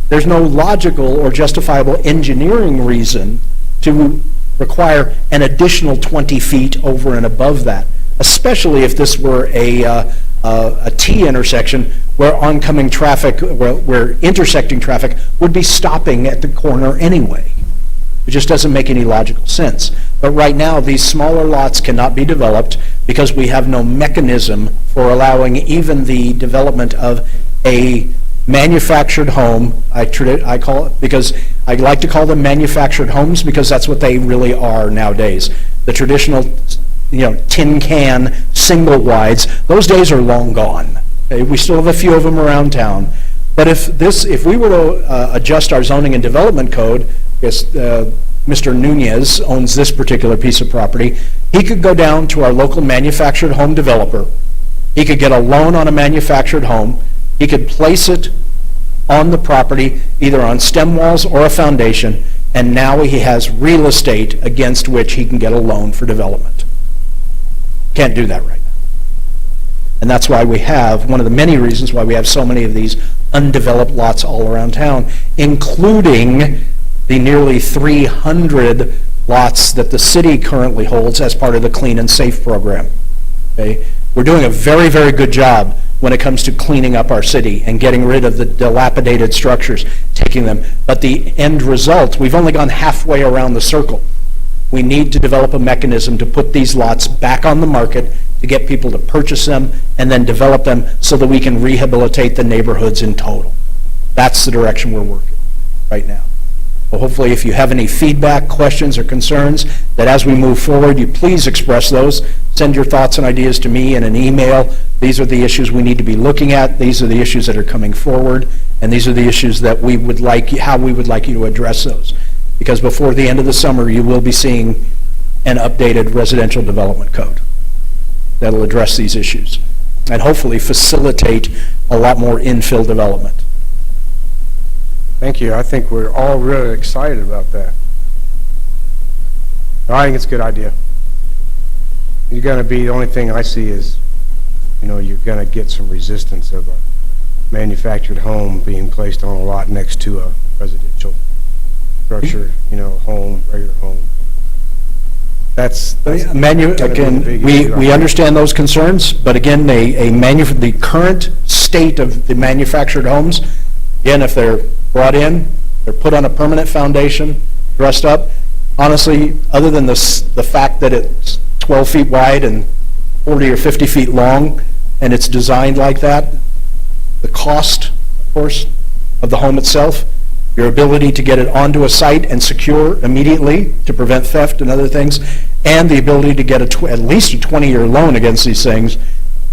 There's no logical or justifiable engineering reason to require an additional 20 feet over and above that, especially if this were a T intersection where oncoming traffic, where intersecting traffic would be stopping at the corner anyway. It just doesn't make any logical sense. But right now, these smaller lots cannot be developed because we have no mechanism for allowing even the development of a manufactured home. I call it, because I like to call them manufactured homes because that's what they really are nowadays. The traditional, tin can single wides, those days are long gone. Okay? We still have a few of them around town. But if we were to adjust our zoning and development code, yes, Mr. Nunez owns this particular piece of property, he could go down to our local manufactured home developer. He could get a loan on a manufactured home. He could place it on the property, either on stem walls or a foundation, and now he has real estate against which he can get a loan for development. Can't do that right now. And that's why we have, one of the many reasons why we have so many of these undeveloped lots all around town, including the nearly 300 lots that the city currently holds as part of the Clean and Safe program. Okay? We're doing a very, very good job when it comes to cleaning up our city and getting rid of the dilapidated structures, taking them. But the end result, we've only gone halfway around the circle. We need to develop a mechanism to put these lots back on the market, to get people to purchase them and then develop them so that we can rehabilitate the neighborhoods in total. That's the direction we're working right now. Well, hopefully, if you have any feedback, questions, or concerns, that as we move forward, you please express those. Send your thoughts and ideas to me in an email. These are the issues we need to be looking at. These are the issues that are coming forward. And these are the issues that we would like, how we would like you to address those. Because before the end of the summer, you will be seeing an updated residential development code that'll address these issues and hopefully facilitate a lot more infill development. Thank you. I think we're all really excited about that. I think it's a good idea. You're going to be, the only thing I see is, you're going to get some resistance of a manufactured home being placed on a lot next to a residential structure, home, regular home. That's Again, we understand those concerns, but again, the current state of the manufactured homes, again, if they're brought in, they're put on a permanent foundation, dressed up. Honestly, other than the fact that it's 12 feet wide and 40 or 50 feet long, and it's designed like that, the cost, of course, of the home itself, your ability to get it onto a site and secure immediately to prevent theft and other things, and the ability to get at least a 20-year loan against these things,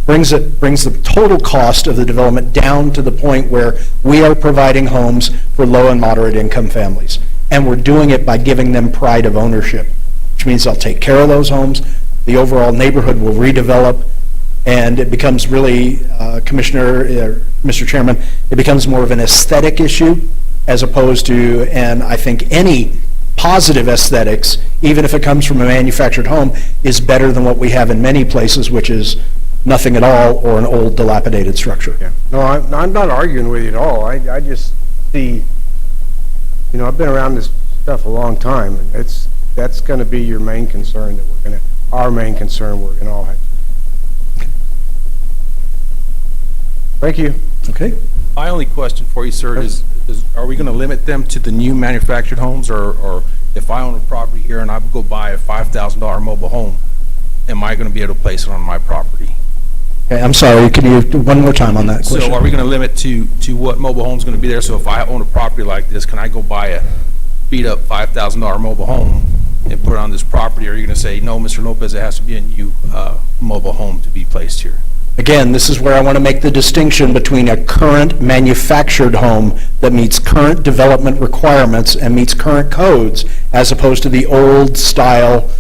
brings the total cost of the development down to the point where we are providing homes for low and moderate income families. And we're doing it by giving them pride of ownership, which means they'll take care of those homes, the overall neighborhood will redevelop, and it becomes really, Mr. Chairman, it becomes more of an aesthetic issue as opposed to, and I think any positive aesthetics, even if it comes from a manufactured home, is better than what we have in many places, which is nothing at all or an old dilapidated structure. Yeah. No, I'm not arguing with you at all. I just see, I've been around this stuff a long time, and that's going to be your main concern our main concern we're going to all have. Thank you. Okay. My only question for you, sir, is are we going to limit them to the new manufactured homes, or if I own a property here and I go buy a $5,000 mobile home, am I going to be able to place it on my property? Okay, I'm sorry, can you do one more time on that question? So are we going to limit to what mobile home is going to be there? So if I own a property like this, can I go buy a beat-up $5,000 mobile home and put it on this property? Or are you going to say, no, Mr. Lopez, it has to be a new mobile home to be placed here? Again, this is where I want to make the distinction between a current manufactured home that meets current development requirements and meets current codes, as opposed to the old-style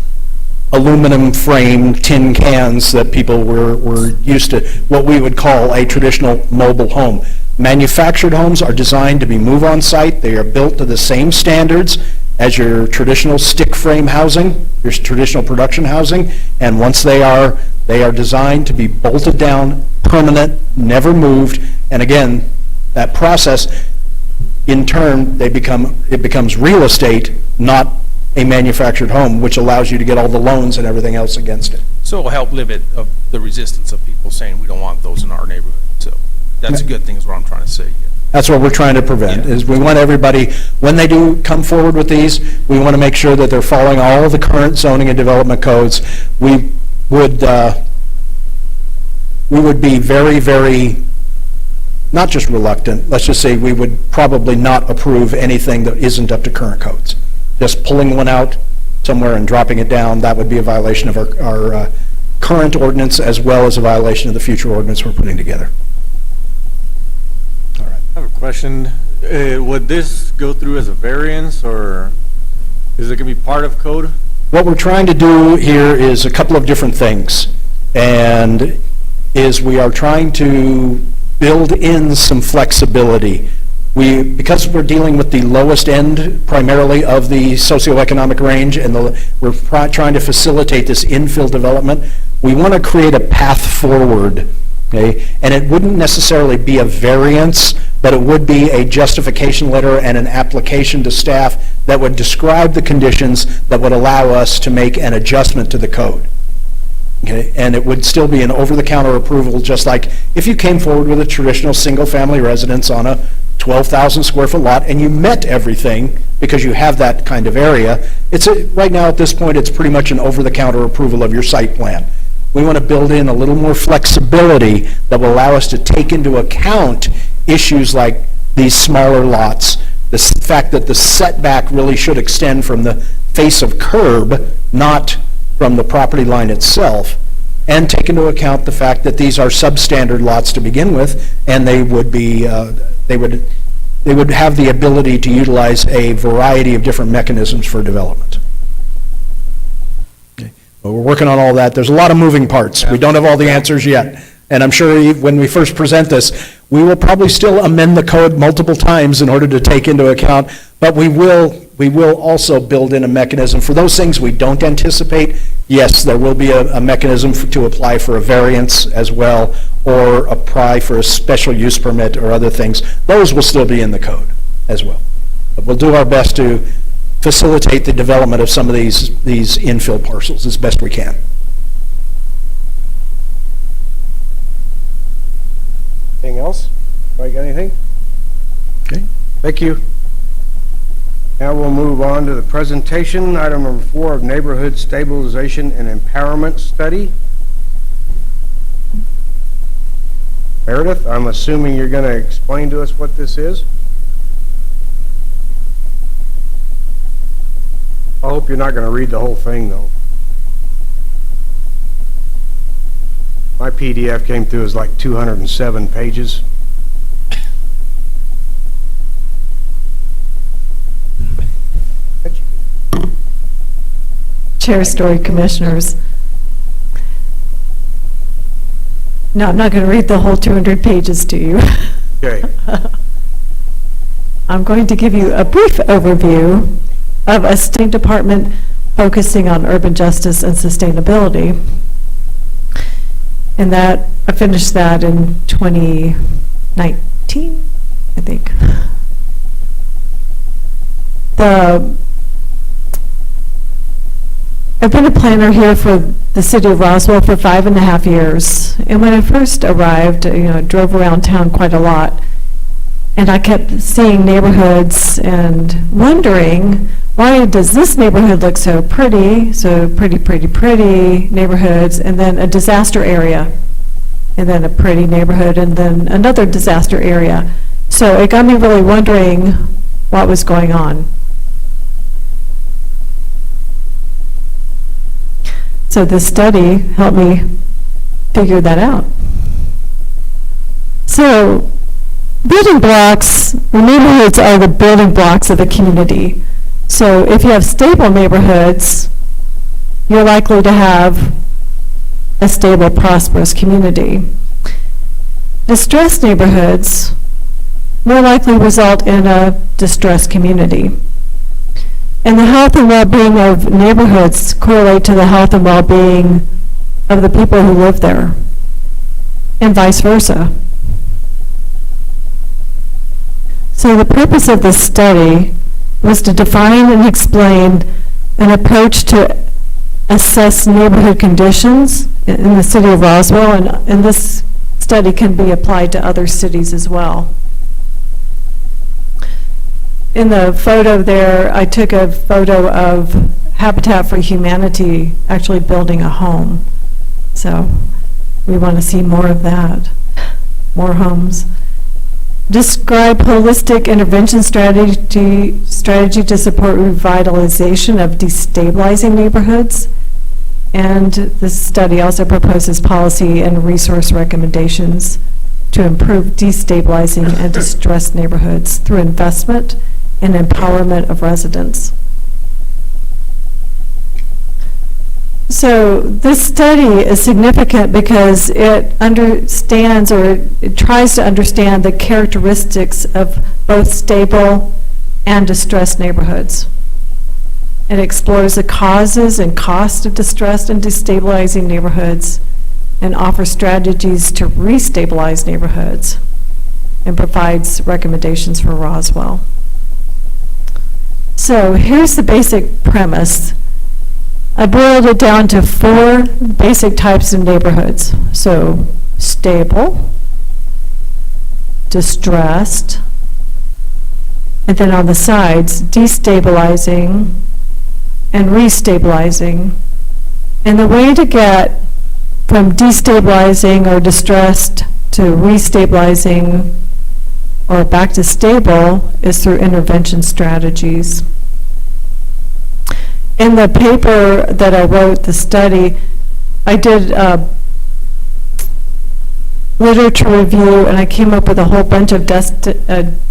aluminum frame tin cans that people were used to, what we would call a traditional mobile home. Manufactured homes are designed to be move-on site. They are built to the same standards as your traditional stick frame housing, your traditional production housing, and once they are designed to be bolted down, permanent, never moved, and again, that process, in turn, it becomes real estate, not a manufactured home, which allows you to get all the loans and everything else against it. So it'll help limit the resistance of people saying we don't want those in our neighborhood. So that's a good thing is what I'm trying to say. Yeah. That's what we're trying to prevent, is we want everybody, when they do come forward with these, we want to make sure that they're following all of the current zoning and development codes. We would be very, very, not just reluctant, let's just say we would probably not approve anything that isn't up to current codes. Just pulling one out somewhere and dropping it down, that would be a violation of our current ordinance as well as a violation of the future ordinance we're putting together. All right. I have a question. Would this go through as a variance, or is it going to be part of code? What we're trying to do here is a couple of different things, and we are trying to build in some flexibility. Because we're dealing with the lowest end primarily of the socioeconomic range, and we're trying to facilitate this infill development, we want to create a path forward, okay? And it wouldn't necessarily be a variance, but it would be a justification letter and an application to staff that would describe the conditions that would allow us to make an adjustment to the code. Okay, and it would still be an over-the-counter approval, just like if you came forward with a traditional single-family residence on a 12,000 square foot lot and you met everything because you have that kind of area. Right now at this point, it's pretty much an over-the-counter approval of your site plan. We want to build in a little more flexibility that will allow us to take into account issues like these smaller lots, the fact that the setback really should extend from the face of curb, not from the property line itself, and take into account the fact that these are substandard lots to begin with, and they would be they would have the ability to utilize a variety of different mechanisms for development. Okay. But we're working on all that. There's a lot of moving parts. We don't have all the answers yet. And I'm sure when we first present this, we will probably still amend the code multiple times in order to take into account, but we will also build in a mechanism for those things we don't anticipate. Yes, there will be a mechanism to apply for a variance as well, or apply for a special use permit or other things. Those will still be in the code as well. But we'll do our best to facilitate the development of some of these infill parcels as best we can. Anything else? Anybody got anything? Okay, thank you. Now we'll move on to the presentation, item number 4 of Neighborhood Stabilization and Empowerment Study. Meredith, I'm assuming you're going to explain to us what this is? I hope you're not going to read the whole thing, though. My PDF came through as like 207 pages. Chair, Story, Commissioners. No, I'm not going to read the whole 200 pages to you. Okay. I'm going to give you a brief overview of a state department focusing on urban justice and sustainability. And that, I finished that in 2019, I think. I've been a planner here for the city of Roswell for 5.5 years. And when I first arrived, I drove around town quite a lot. And I kept seeing neighborhoods and wondering, why does this neighborhood look so pretty neighborhoods, and then a disaster area, and then a pretty neighborhood, and then another disaster area. So it got me really wondering what was going on. So this study helped me figure that out. So building blocks, or neighborhoods are the building blocks of the community. So if you have stable neighborhoods, you're likely to have a stable, prosperous community. Distressed neighborhoods more likely result in a distressed community. And the health and well-being of neighborhoods correlate to the health and well-being of the people who live there, and vice versa. So the purpose of this study was to define and explain an approach to assess neighborhood conditions in the city of Roswell, and this study can be applied to other cities as well. In the photo there, I took a photo of Habitat for Humanity actually building a home. So we want to see more of that, more homes. Describe holistic intervention strategy to support revitalization of destabilizing neighborhoods. And this study also proposes policy and resource recommendations to improve destabilizing and distressed neighborhoods through investment and empowerment of residents. So this study is significant because it understands, or it tries to understand, the characteristics of both stable and distressed neighborhoods. It explores the causes and cost of distressed and destabilizing neighborhoods and offers strategies to restabilize neighborhoods and provides recommendations for Roswell. So here's the basic premise. I boiled it down to 4 basic types of neighborhoods. So stable, distressed, and then on the sides, destabilizing and restabilizing. And the way to get from destabilizing or distressed to restabilizing or back to stable is through intervention strategies. In the paper that I wrote, the study, I did a literature review, and I came up with a whole bunch of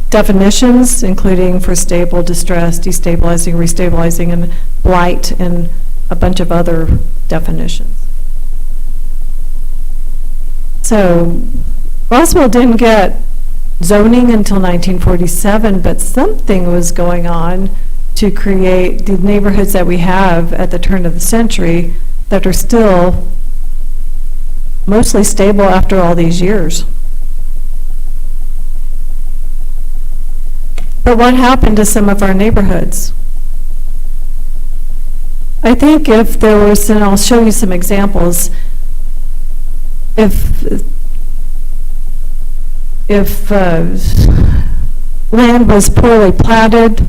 definitions, including for stable, distressed, destabilizing, restabilizing, and blight, and a bunch of other definitions. So Roswell didn't get zoning until 1947, but something was going on to create the neighborhoods that we have at the turn of the century that are still mostly stable after all these years. But what happened to some of our neighborhoods? I think if there was, and I'll show you some examples, if land was poorly platted,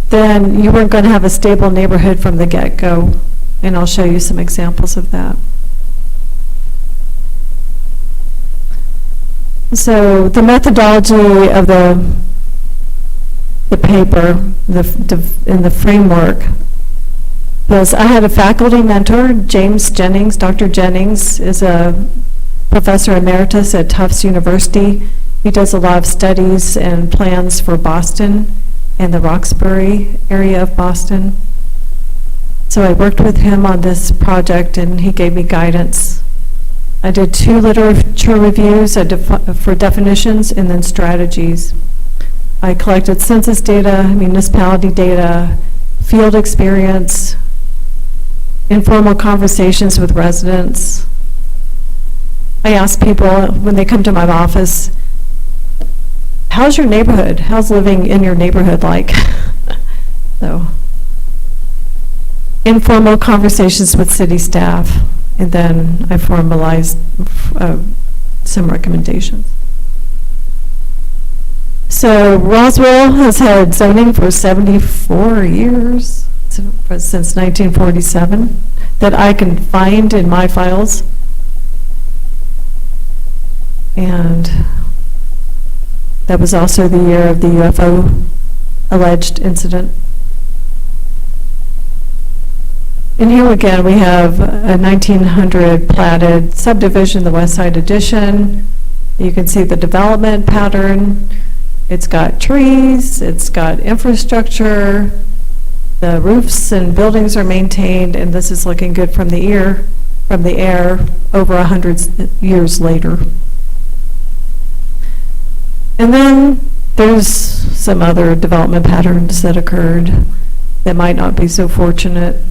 then you weren't going to have a stable neighborhood from the get-go. And I'll show you some examples of that. So the methodology of the paper, in the framework, was I had a faculty mentor, James Jennings. Dr. Jennings is a professor emeritus at Tufts University. He does a lot of studies and plans for Boston and the Roxbury area of Boston. So I worked with him on this project, and he gave me guidance. I did 2 literature reviews for definitions and then strategies. I collected census data, municipality data, field experience, informal conversations with residents. I ask people when they come to my office, how's your neighborhood? How's living in your neighborhood like? So, informal conversations with city staff, and then I formalized some recommendations. So Roswell has had zoning for 74 years, since 1947, that I can find in my files. And that was also the year of the UFO alleged incident. And here again, we have a 1900 platted subdivision, the West Side Addition. You can see the development pattern. It's got trees, it's got infrastructure, the roofs and buildings are maintained, and this is looking good from the air over 100 years later. And then there's some other development patterns that occurred that might not be so fortunate.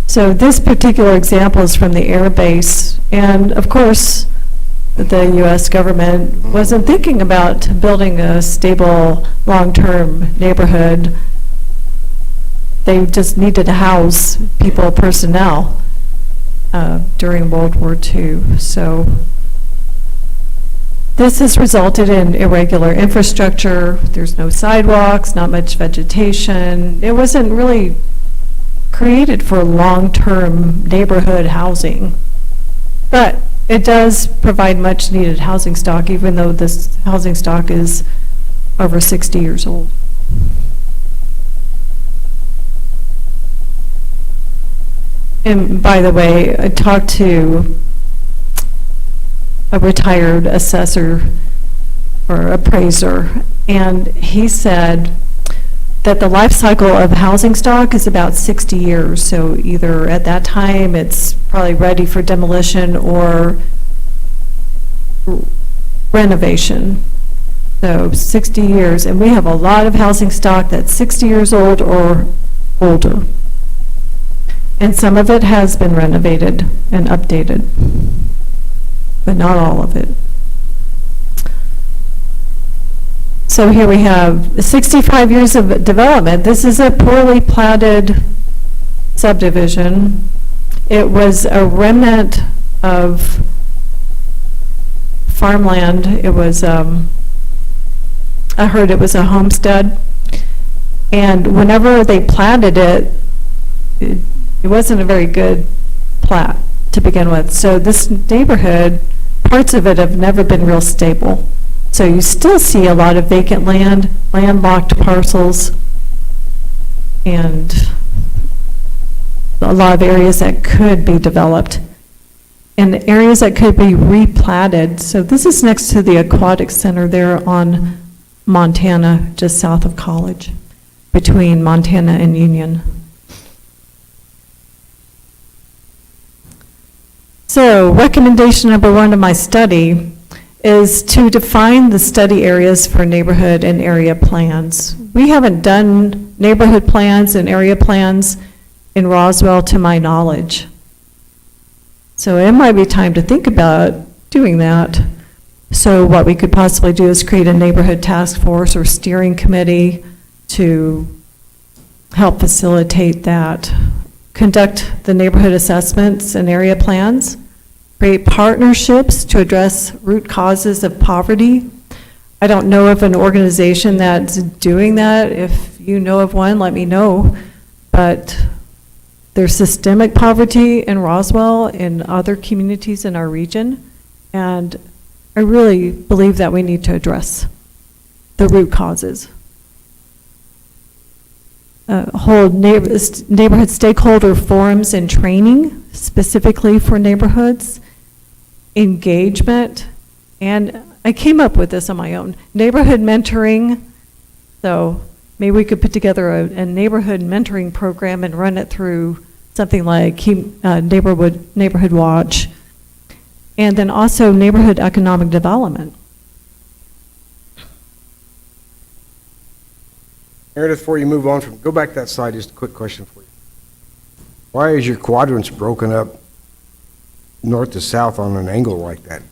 So this particular example is from the air base, and of course, the U.S. government wasn't thinking about building a stable, long-term neighborhood. They just needed to house people, personnel, during World War II. So this has resulted in irregular infrastructure. There's no sidewalks, not much vegetation. It wasn't really created for long-term neighborhood housing. But it does provide much-needed housing stock, even though this housing stock is over 60 years old. And by the way, I talked to a retired assessor or appraiser, and he said that the life cycle of housing stock is about 60 years. So either at that time it's probably ready for demolition or renovation. So 60 years, and we have a lot of housing stock that's 60 years old or older. And some of it has been renovated and updated, but not all of it. So here we have 65 years of development. This is a poorly platted subdivision. It was a remnant of farmland. It was, I heard it was a homestead. And whenever they platted it, it wasn't a very good plat to begin with. So this neighborhood, parts of it have never been real stable. So you still see a lot of vacant land, landlocked parcels, and a lot of areas that could be developed, and areas that could be replatted. So this is next to the Aquatic Center there on Montana, just south of College, between Montana and Union. So recommendation number 1 of my study is to define the study areas for neighborhood and area plans. We haven't done neighborhood plans and area plans in Roswell to my knowledge. So it might be time to think about doing that. So what we could possibly do is create a neighborhood task force or steering committee to help facilitate that. Conduct the neighborhood assessments and area plans. Create partnerships to address root causes of poverty. I don't know of an organization that's doing that. If you know of one, let me know. But there's systemic poverty in Roswell and other communities in our region, and I really believe that we need to address the root causes. Hold neighborhood stakeholder forums and training specifically for neighborhoods. Engagement, and I came up with this on my own. Neighborhood mentoring, so maybe we could put together a neighborhood mentoring program and run it through something like Neighborhood Watch, and then also neighborhood economic development. Meredith, before you move on go back that slide, just a quick question for you. Why is your quadrants broken up north to south on an angle like that?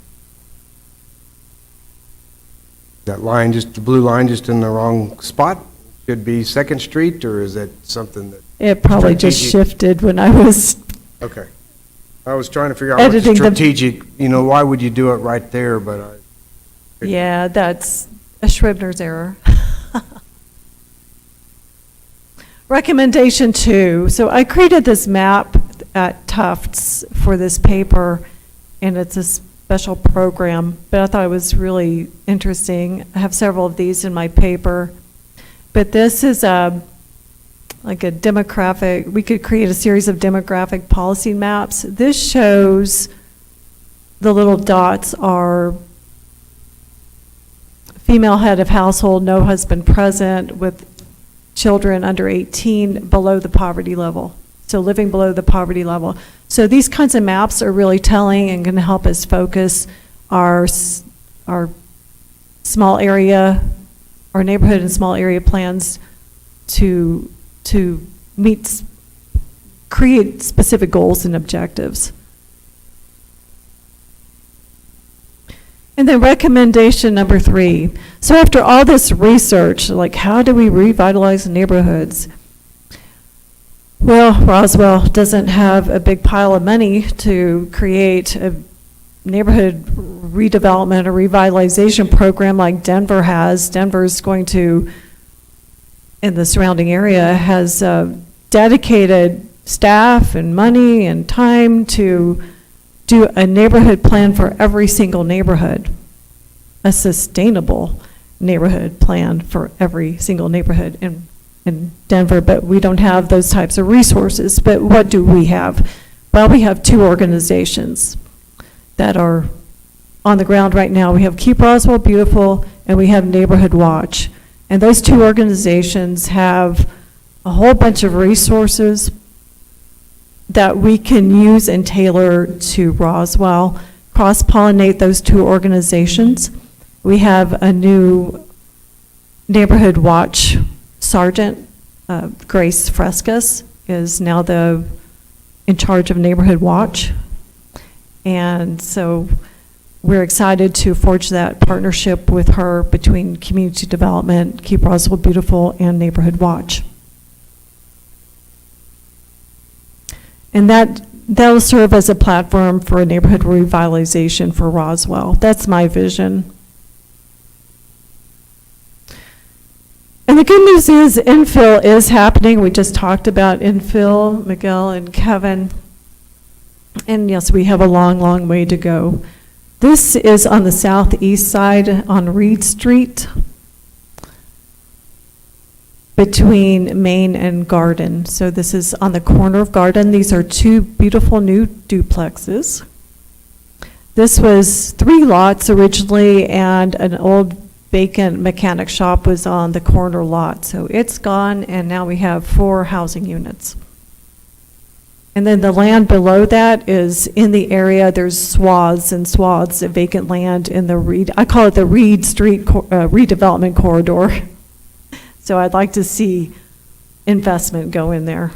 That line, just the blue line, just in the wrong spot? Should be 2nd Street, or is that something that? It probably just shifted when I was Okay. I was trying to figure out what's editing strategic, why would you do it right there, but Yeah, that's a Scribner's error. Recommendation 2. So I created this map at Tufts for this paper, and it's a special program, but I thought it was really interesting. I have several of these in my paper. But this is like a demographic, we could create a series of demographic policy maps. This shows the little dots are female head of household, no husband present, with children under 18 below the poverty level. So living below the poverty level. So these kinds of maps are really telling and going to help us focus our small area, our neighborhood and small area plans to create specific goals and objectives. And then recommendation number 3. So after all this research, like how do we revitalize neighborhoods? Well, Roswell doesn't have a big pile of money to create a neighborhood redevelopment or revitalization program like Denver has. Denver's going to, in the surrounding area, has dedicated staff and money and time to do a neighborhood plan for every single neighborhood, a sustainable neighborhood plan for every single neighborhood in Denver, but we don't have those types of resources. But what do we have? Well, we have 2 organizations that are on the ground right now. We have Keep Roswell Beautiful and we have Neighborhood Watch. And those 2 organizations have a whole bunch of resources that we can use and tailor to Roswell, cross-pollinate those 2 organizations. We have a new Neighborhood Watch Sergeant, Grace Frescas, is now in charge of Neighborhood Watch. And so we're excited to forge that partnership with her between Community Development, Keep Roswell Beautiful, and Neighborhood Watch. And that'll serve as a platform for a neighborhood revitalization for Roswell. That's my vision. And the good news is infill is happening. We just talked about infill, Miguel and Kevin. And yes, we have a long, long way to go. This is on the southeast side on Reed Street between Main and Garden. So this is on the corner of Garden. These are 2 beautiful new duplexes. This was 3 lots originally, and an old vacant mechanic shop was on the corner lot. So it's gone, and now we have 4 housing units. And then the land below that is in the area, there's swaths and swaths of vacant land in the Reed, I call it the Reed Street redevelopment corridor. So I'd like to see investment go in there.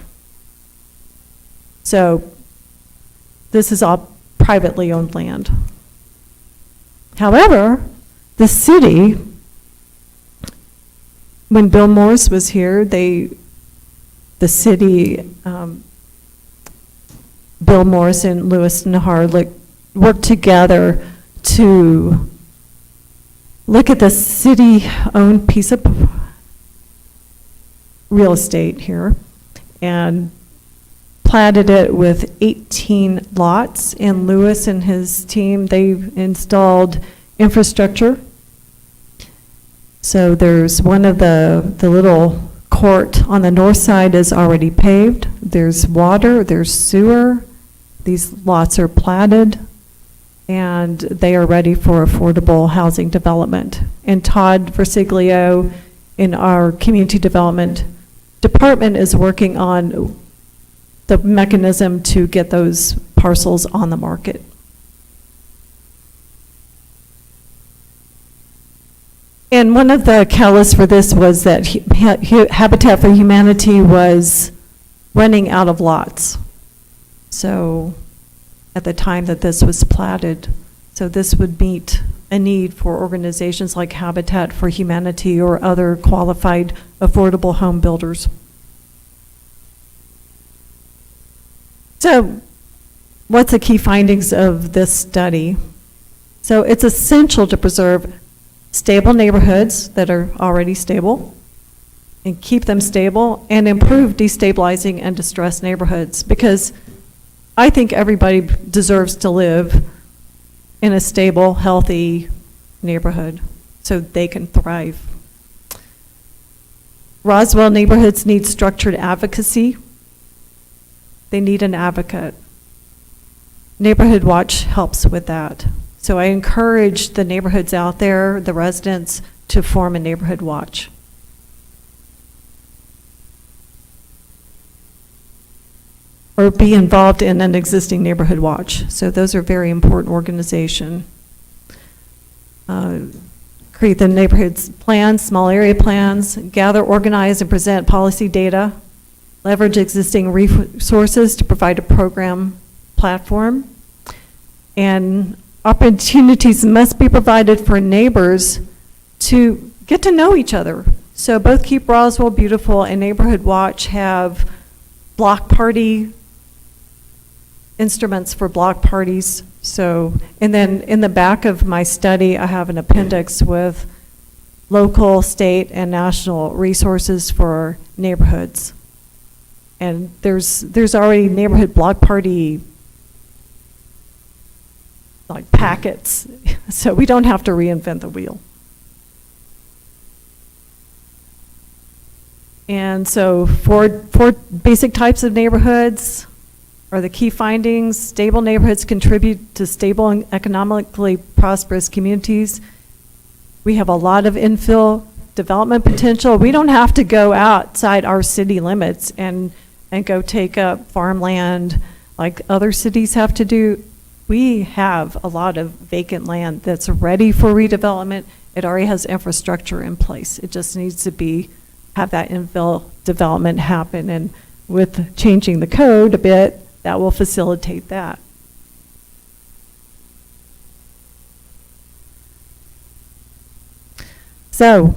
So this is all privately owned land. However, the city, when Bill Morris was here, the city, Bill Morris and Lewis Nahar worked together to look at the city-owned piece of real estate here and platted it with 18 lots. And Lewis and his team, they installed infrastructure. So there's one of the little court on the north side is already paved. There's water, there's sewer. These lots are platted, and they are ready for affordable housing development. And Todd Versiglio in our community development department is working on the mechanism to get those parcels on the market. And one of the catalysts for this was that Habitat for Humanity was running out of lots. So at the time that this was platted, so this would meet a need for organizations like Habitat for Humanity or other qualified affordable home builders. So what's the key findings of this study? So it's essential to preserve stable neighborhoods that are already stable and keep them stable and improve destabilizing and distressed neighborhoods, because I think everybody deserves to live in a stable, healthy neighborhood so they can thrive. Roswell neighborhoods need structured advocacy. They need an advocate. Neighborhood Watch helps with that. So I encourage the neighborhoods out there, the residents, to form a Neighborhood Watch. Or be involved in an existing Neighborhood Watch. So those are very important organization. Create the neighborhood's plans, small area plans, gather, organize, and present policy data, leverage existing resources to provide a program platform, and opportunities must be provided for neighbors to get to know each other. So both Keep Roswell Beautiful and Neighborhood Watch have block party instruments for block parties. So, and then in the back of my study, I have an appendix with local, state, and national resources for neighborhoods. And there's already neighborhood block party like packets, so we don't have to reinvent the wheel. And so four basic types of neighborhoods are the key findings. Stable neighborhoods contribute to stable and economically prosperous communities. We have a lot of infill development potential. We don't have to go outside our city limits and go take up farmland like other cities have to do. We have a lot of vacant land that's ready for redevelopment. It already has infrastructure in place. It just needs to have that infill development happen. And with changing the code a bit, that will facilitate that. So,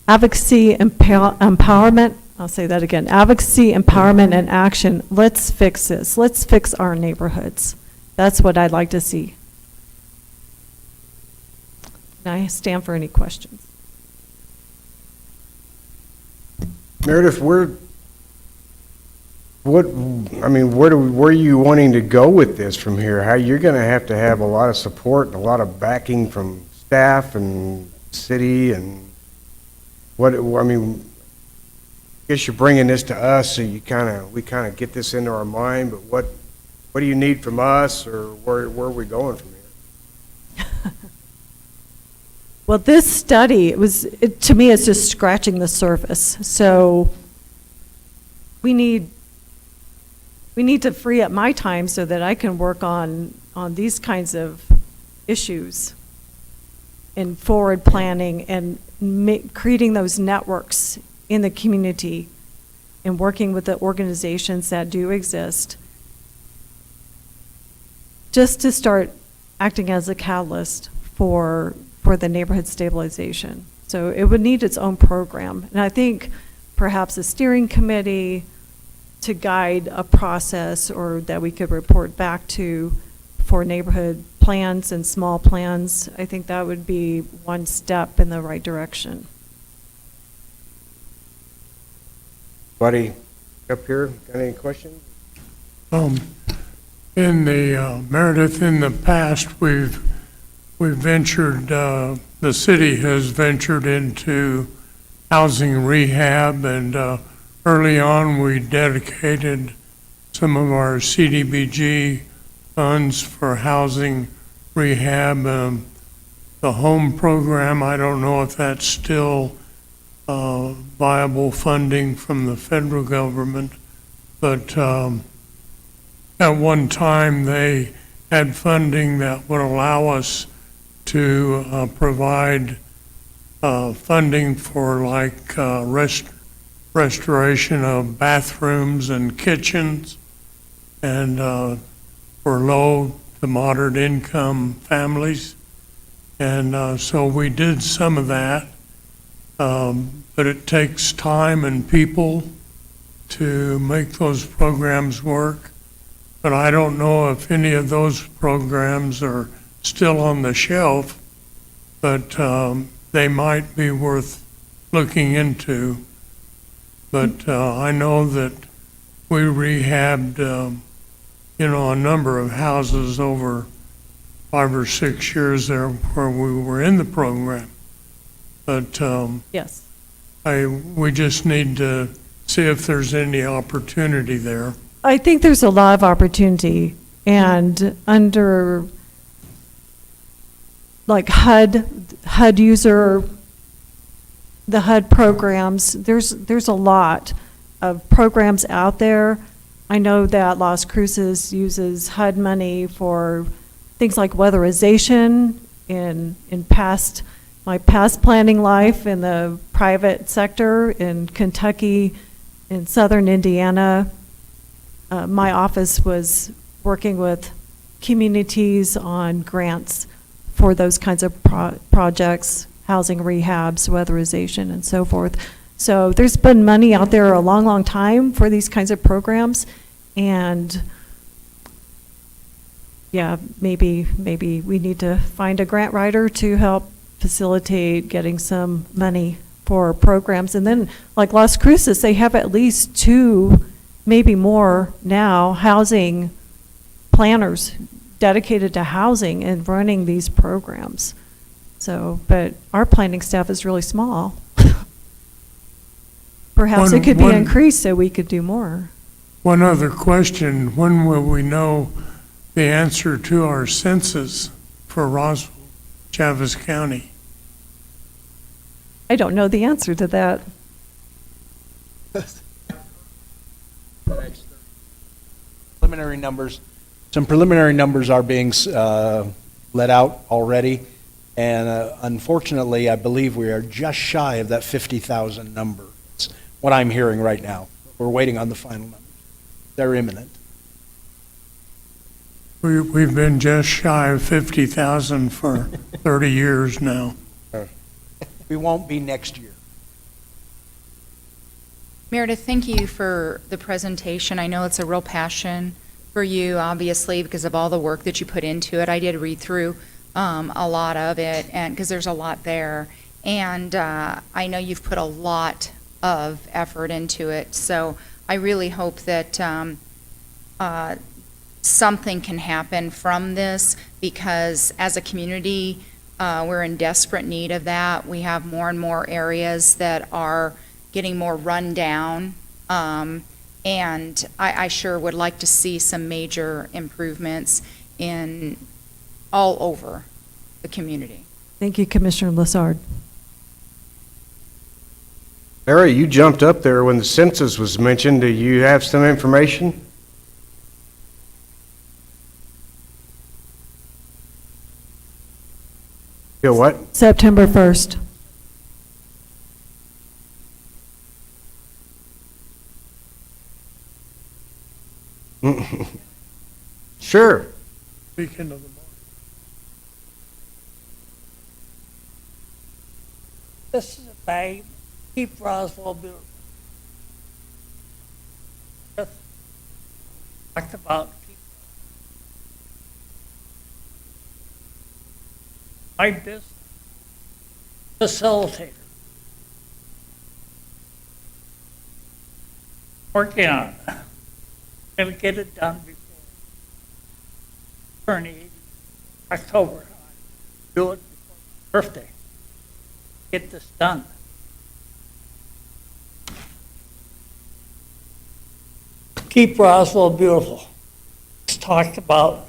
advocacy, empowerment, I'll say that again, advocacy, empowerment, and action. Let's fix this. Let's fix our neighborhoods. That's what I'd like to see. And I stand for any questions. Meredith, where are you wanting to go with this from here? How you're going to have a lot of support and a lot of backing from staff and city and I guess you're bringing this to us so we kind of get this into our mind, but what do you need from us, or where are we going from here? Well, this study, to me, it's just scratching the surface. So we need to free up my time so that I can work on these kinds of issues and forward planning and creating those networks in the community and working with the organizations that do exist, just to start acting as a catalyst for the neighborhood stabilization. So it would need its own program. And I think perhaps a steering committee to guide a process, or that we could report back to for neighborhood plans and small plans. I think that would be one step in the right direction. Buddy, up here, got any questions? Meredith, in the past, we've ventured, the city has ventured into housing rehab, and early on we dedicated some of our CDBG funds for housing rehab. The home program, I don't know if that's still viable funding from the federal government, but at one time they had funding that would allow us to provide funding for restoration of bathrooms and kitchens, and for low to moderate income families. And so we did some of that. But it takes time and people to make those programs work. But I don't know if any of those programs are still on the shelf, but they might be worth looking into. But I know that we rehabbed, a number of houses over 5 or 6 years there where we were in the program. But yes, we just need to see if there's any opportunity there. I think there's a lot of opportunity, and under like HUD user, the HUD programs, there's a lot of programs out there. I know that Las Cruces uses HUD money for things like weatherization in my past planning life in the private sector in Kentucky, in southern Indiana. My office was working with communities on grants for those kinds of projects, housing rehabs, weatherization, and so forth. So there's been money out there a long, long time for these kinds of programs, and yeah, maybe we need to find a grant writer to help facilitate getting some money for programs. And then, like Las Cruces, they have at least 2, maybe more now, housing planners dedicated to housing and running these programs. So, but our planning staff is really small. Perhaps it could be increased so we could do more. One other question, when will we know the answer to our census for Roswell, Chaves County? I don't know the answer to that. Preliminary numbers, some preliminary numbers are being let out already, and unfortunately, I believe we are just shy of that 50,000 number. It's what I'm hearing right now. We're waiting on the final numbers. They're imminent. We've been just shy of 50,000 for 30 years now. We won't be next year. Meredith, thank you for the presentation. I know it's a real passion for you, obviously, because of all the work that you put into it. I did read through a lot of it, and because there's a lot there. And I know you've put a lot of effort into it. So I really hope that something can happen from this, because as a community, we're in desperate need of that. We have more and more areas that are getting more run down, and I sure would like to see some major improvements in all over the community. Thank you, Commissioner Lassard. Larry, you jumped up there when the census was mentioned. Do you have some information? Feel what? September 1st. Sure. Speaking of the market. This is a bag, keep Roswell beautiful. Just talked about keep. My business facilitator. Working on it. Gonna get it done before turning October. Do it before birthday. Get this done. Keep Roswell beautiful. It's talked about,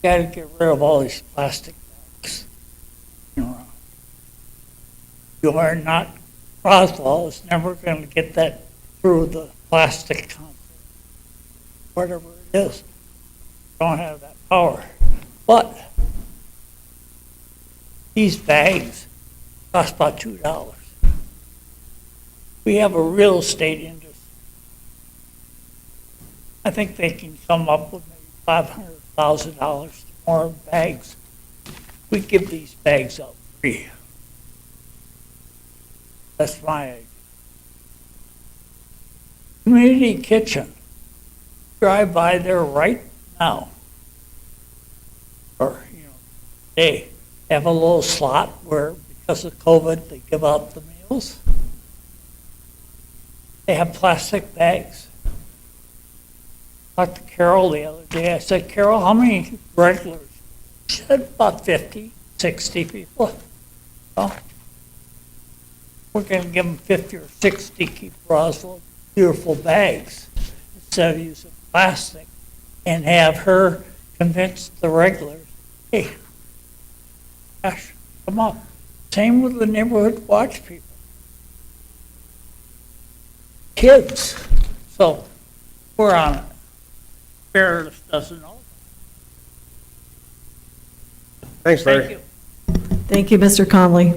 gotta get rid of all these plastic bags. You know, you are not, Roswell is never gonna get that through the plastic concept. Whatever it is, don't have that power. But these bags cost about $2. We have a real estate industry. I think they can come up with maybe $500,000 more bags. We give these bags out free. That's my idea. Community kitchen. Drive by there right now. Or, you know, they have a little slot where, because of COVID, they give out the meals. They have plastic bags. Talked to Carol the other day. I said, Carol, how many regulars? She said about 50, 60 people. Well, we're gonna give them 50 or 60 Keep Roswell beautiful bags instead of using plastic, and have her convince the regulars, hey, gosh, come on. Same with the neighborhood watch people. Kids. So we're on it. Meredith doesn't know. Thanks, Larry. Thank you. Thank you, Mr. Conley.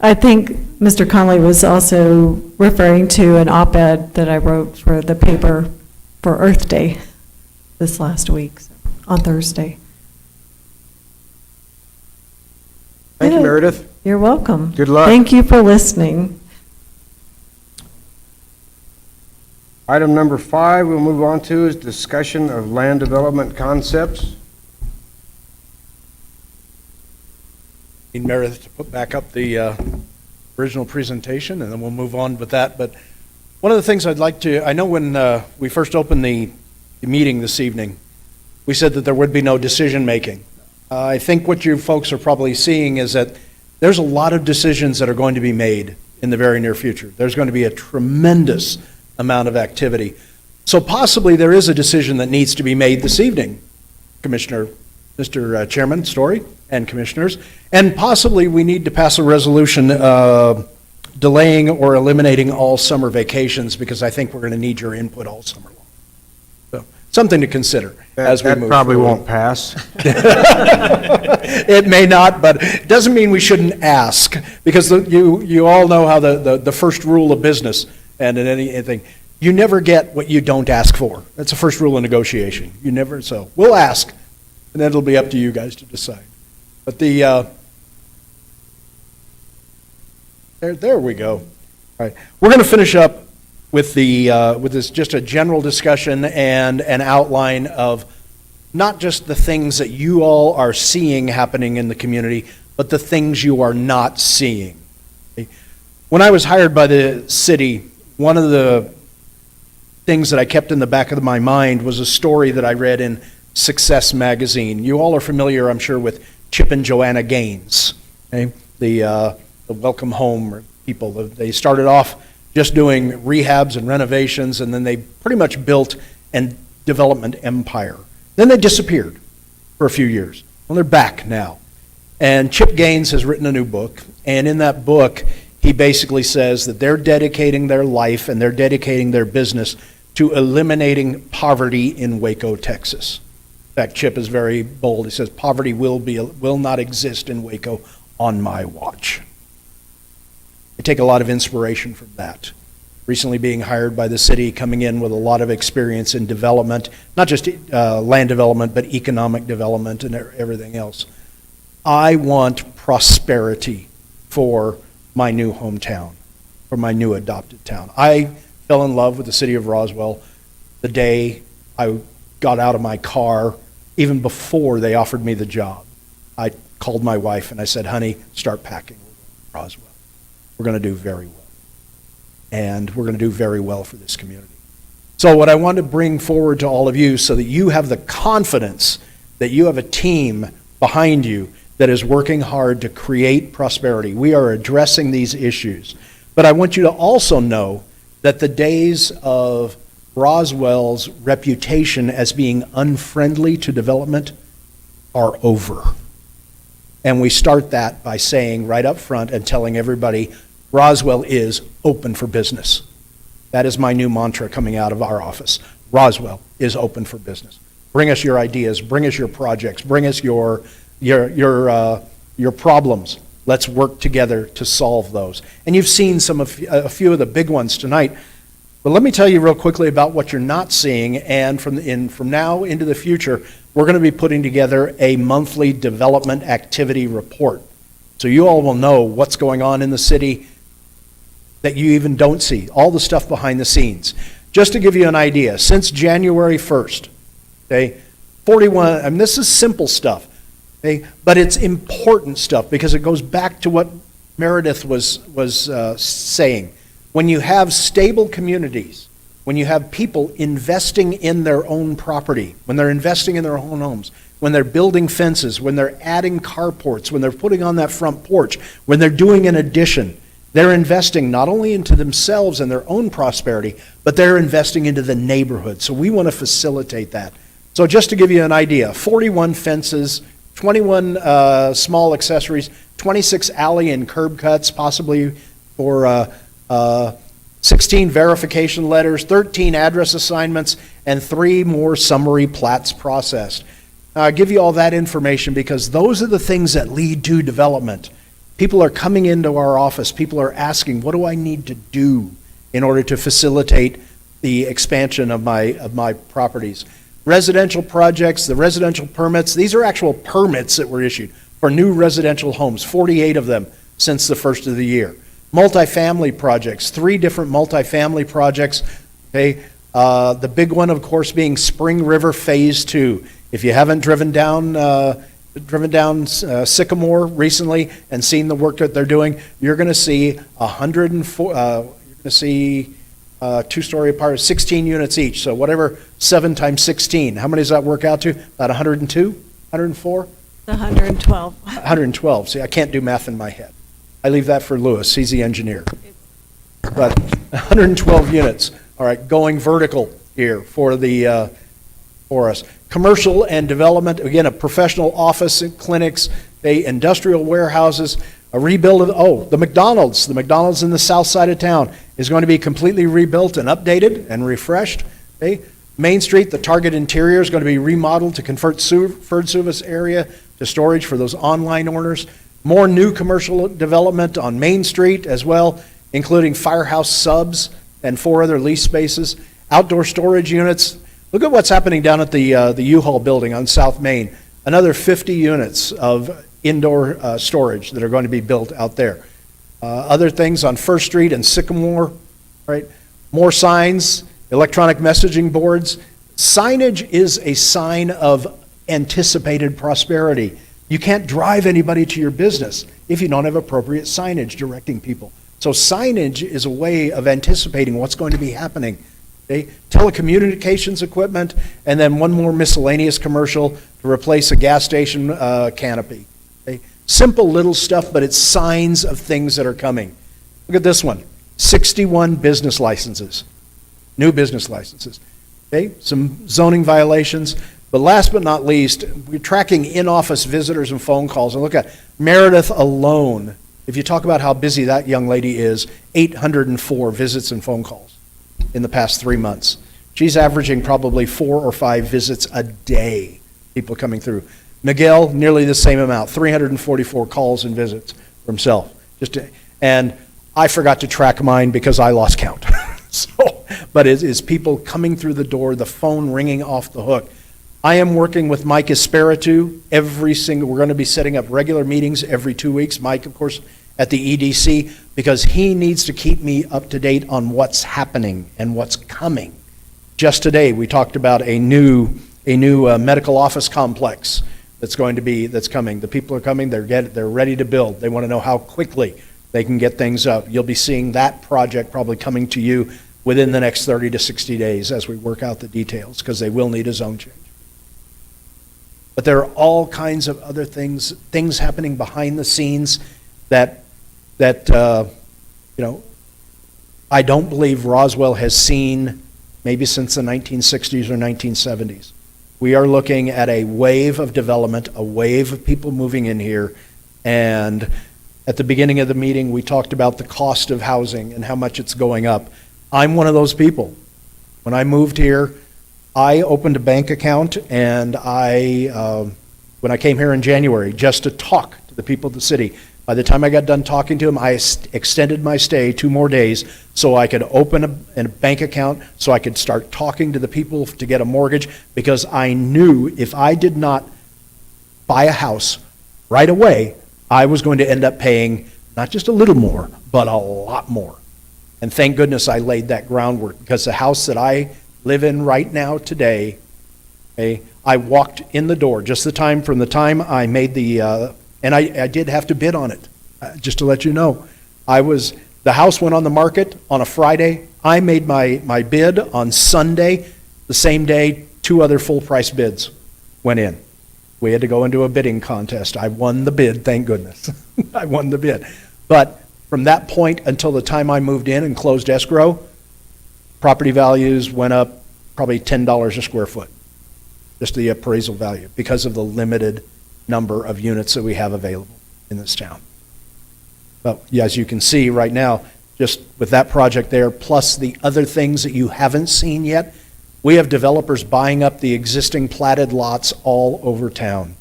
I think Mr. Conley was also referring to an op-ed that I wrote for the paper for Earth Day this last week, on Thursday. Thank you, Yeah. Meredith. You're welcome. Good luck. Thank you for listening. Item number 5 we'll move on to is discussion of land development concepts. Need Meredith to put back up the original presentation, and then we'll move on with that. But one of the things I'd like to, I know when we first opened the meeting this evening, we said that there would be no decision-making. I think what you folks are probably seeing is that there's a lot of decisions that are going to be made in the very near future. There's going to be a tremendous amount of activity. So possibly there is a decision that needs to be made this evening, Commissioner, Mr. Chairman Story and Commissioners, and possibly we need to pass a resolution delaying or eliminating all summer vacations, because I think we're going to need your input all summer long. So something to consider as we move That probably forward. won't pass. It may not, but it doesn't mean we shouldn't ask, because you all know how the first rule of business and in anything, you never get what you don't ask for. That's the first rule of negotiation. You never, so we'll ask, and then it'll be up to you guys to decide. But there we go. All right, we're going to finish up with with this just a general discussion and an outline of not just the things that you all are seeing happening in the community, but the things you are not seeing. Okay? When I was hired by the city, one of the things that I kept in the back of my mind was a story that I read in Success magazine. You all are familiar, I'm sure, with Chip and Joanna Gaines, okay? The welcome home people. They started off just doing rehabs and renovations, and then they pretty much built a development empire. Then they disappeared for a few years. Well, they're back now. And Chip Gaines has written a new book, and in that book, he basically says that they're dedicating their life and they're dedicating their business to eliminating poverty in Waco, Texas. In fact, Chip is very bold. He says, poverty will not exist in Waco on my watch. I take a lot of inspiration from that. Recently being hired by the city, coming in with a lot of experience in development, not just land development, but economic development and everything else. I want prosperity for my new hometown, for my new adopted town. I fell in love with the city of Roswell the day I got out of my car, even before they offered me the job. I called my wife and I said, honey, start packing. We're going to Roswell. We're going to do very well. And we're going to do very well for this community. So what I want to bring forward to all of you, so that you have the confidence that you have a team behind you that is working hard to create prosperity. We are addressing these issues. But I want you to also know that the days of Roswell's reputation as being unfriendly to development are over. And we start that by saying right up front and telling everybody, Roswell is open for business. That is my new mantra coming out of our office. Roswell is open for business. Bring us your ideas, bring us your projects, bring us your problems. Let's work together to solve those. And you've seen a few of the big ones tonight. But let me tell you real quickly about what you're not seeing, and from now into the future, we're going to be putting together a monthly development activity report. So you all will know what's going on in the city that you even don't see, all the stuff behind the scenes. Just to give you an idea, since January 1st, okay, 41, and this is simple stuff, okay, but it's important stuff because it goes back to what Meredith was saying. When you have stable communities, when you have people investing in their own property, when they're investing in their own homes, when they're building fences, when they're adding carports, when they're putting on that front porch, when they're doing an addition, They're investing not only into themselves and their own prosperity, but they're investing into the neighborhood. So we want to facilitate that. So just to give you an idea, 41 fences, 21 small accessories, 26 alley and curb cuts, possibly for 16 verification letters, 13 address assignments, and 3 more summary plats processed. I give you all that information because those are the things that lead to development. People are coming into our office, people are asking, what do I need to do in order to facilitate the expansion of my properties? Residential projects, the residential permits, these are actual permits that were issued for new residential homes, 48 of them since the first of the year. Multifamily projects, 3 different multifamily projects. Okay, the big one, of course, being Spring River Phase 2. If you haven't driven down Sycamore recently and seen the work that they're doing, you're going to see 104. You're going to see 2-story apartments, 16 units each. So whatever 7 times 16, how many does that work out to? About 102, 104, 112. 112. See, I can't do math in my head. I leave that for Lewis. He's the engineer. But 112 units. All right, going vertical here for us. Commercial and development, again, a professional office, clinics, industrial warehouses, a rebuild of, the McDonald's. The McDonald's in the south side of town is going to be completely rebuilt and updated and refreshed. Okay? Main Street, the Target interior is going to be remodeled to convert food service area to storage for those online orders. More new commercial development on Main Street as well, including Firehouse Subs and 4 other lease spaces. Outdoor storage units. Look at what's happening down at the U-Haul building on South Main. Another 50 units of indoor storage that are going to be built out there. Other things on First Street and Sycamore, right? More signs, electronic messaging boards. Signage is a sign of anticipated prosperity. You can't drive anybody to your business if you don't have appropriate signage directing people. So signage is a way of anticipating what's going to be happening. Okay? Telecommunications equipment, and then one more miscellaneous commercial to replace a gas station canopy. Okay? Simple little stuff, but it's signs of things that are coming. Look at this one, 61 business licenses, new business licenses. Okay? Some zoning violations. But last but not least, we're tracking in-office visitors and phone calls. And look at Meredith alone. If you talk about how busy that young lady is, 804 visits and phone calls in the past 3 months. She's averaging probably 4 or 5 visits a day, people coming through. Miguel, nearly the same amount, 344 calls and visits for himself. And I forgot to track mine because I lost count. But it's people coming through the door, the phone ringing off the hook. I am working with Mike Espiritu we're going to be setting up regular meetings every 2 weeks. Mike, of course, at the EDC, because he needs to keep me up to date on what's happening and what's coming. Just today, we talked about a new medical office complex that's coming. The people are coming, they're ready to build. They want to know how quickly they can get things up. You'll be seeing that project probably coming to you within the next 30 to 60 days as we work out the details, because they will need a zone change. But there are all kinds of other things happening behind the scenes that I don't believe Roswell has seen maybe since the 1960s or 1970s. We are looking at a wave of development, a wave of people moving in here, and at the beginning of the meeting, we talked about the cost of housing and how much it's going up. I'm one of those people. When I moved here, I opened a bank account, and when I came here in January, just to talk to the people of the city, by the time I got done talking to them, I extended my stay 2 more days so I could open a bank account, so I could start talking to the people to get a mortgage, because I knew if I did not buy a house right away, I was going to end up paying not just a little more, but a lot more. And thank goodness I laid that groundwork, because the house that I live in right now today, okay, I walked in the door from the time I made and I did have to bid on it, just to let you know. The house went on the market on a Friday. I made my bid on Sunday. The same day, 2 other full price bids went in. We had to go into a bidding contest. I won the bid, thank goodness. I won the bid. But From that point until the time I moved in and closed escrow, property values went up probably $10 a square foot, just the appraisal value, because of the limited number of units that we have available in this town. But yeah, as you can see right now, just with that project there, plus the other things that you haven't seen yet, we have developers buying up the existing platted lots all over town,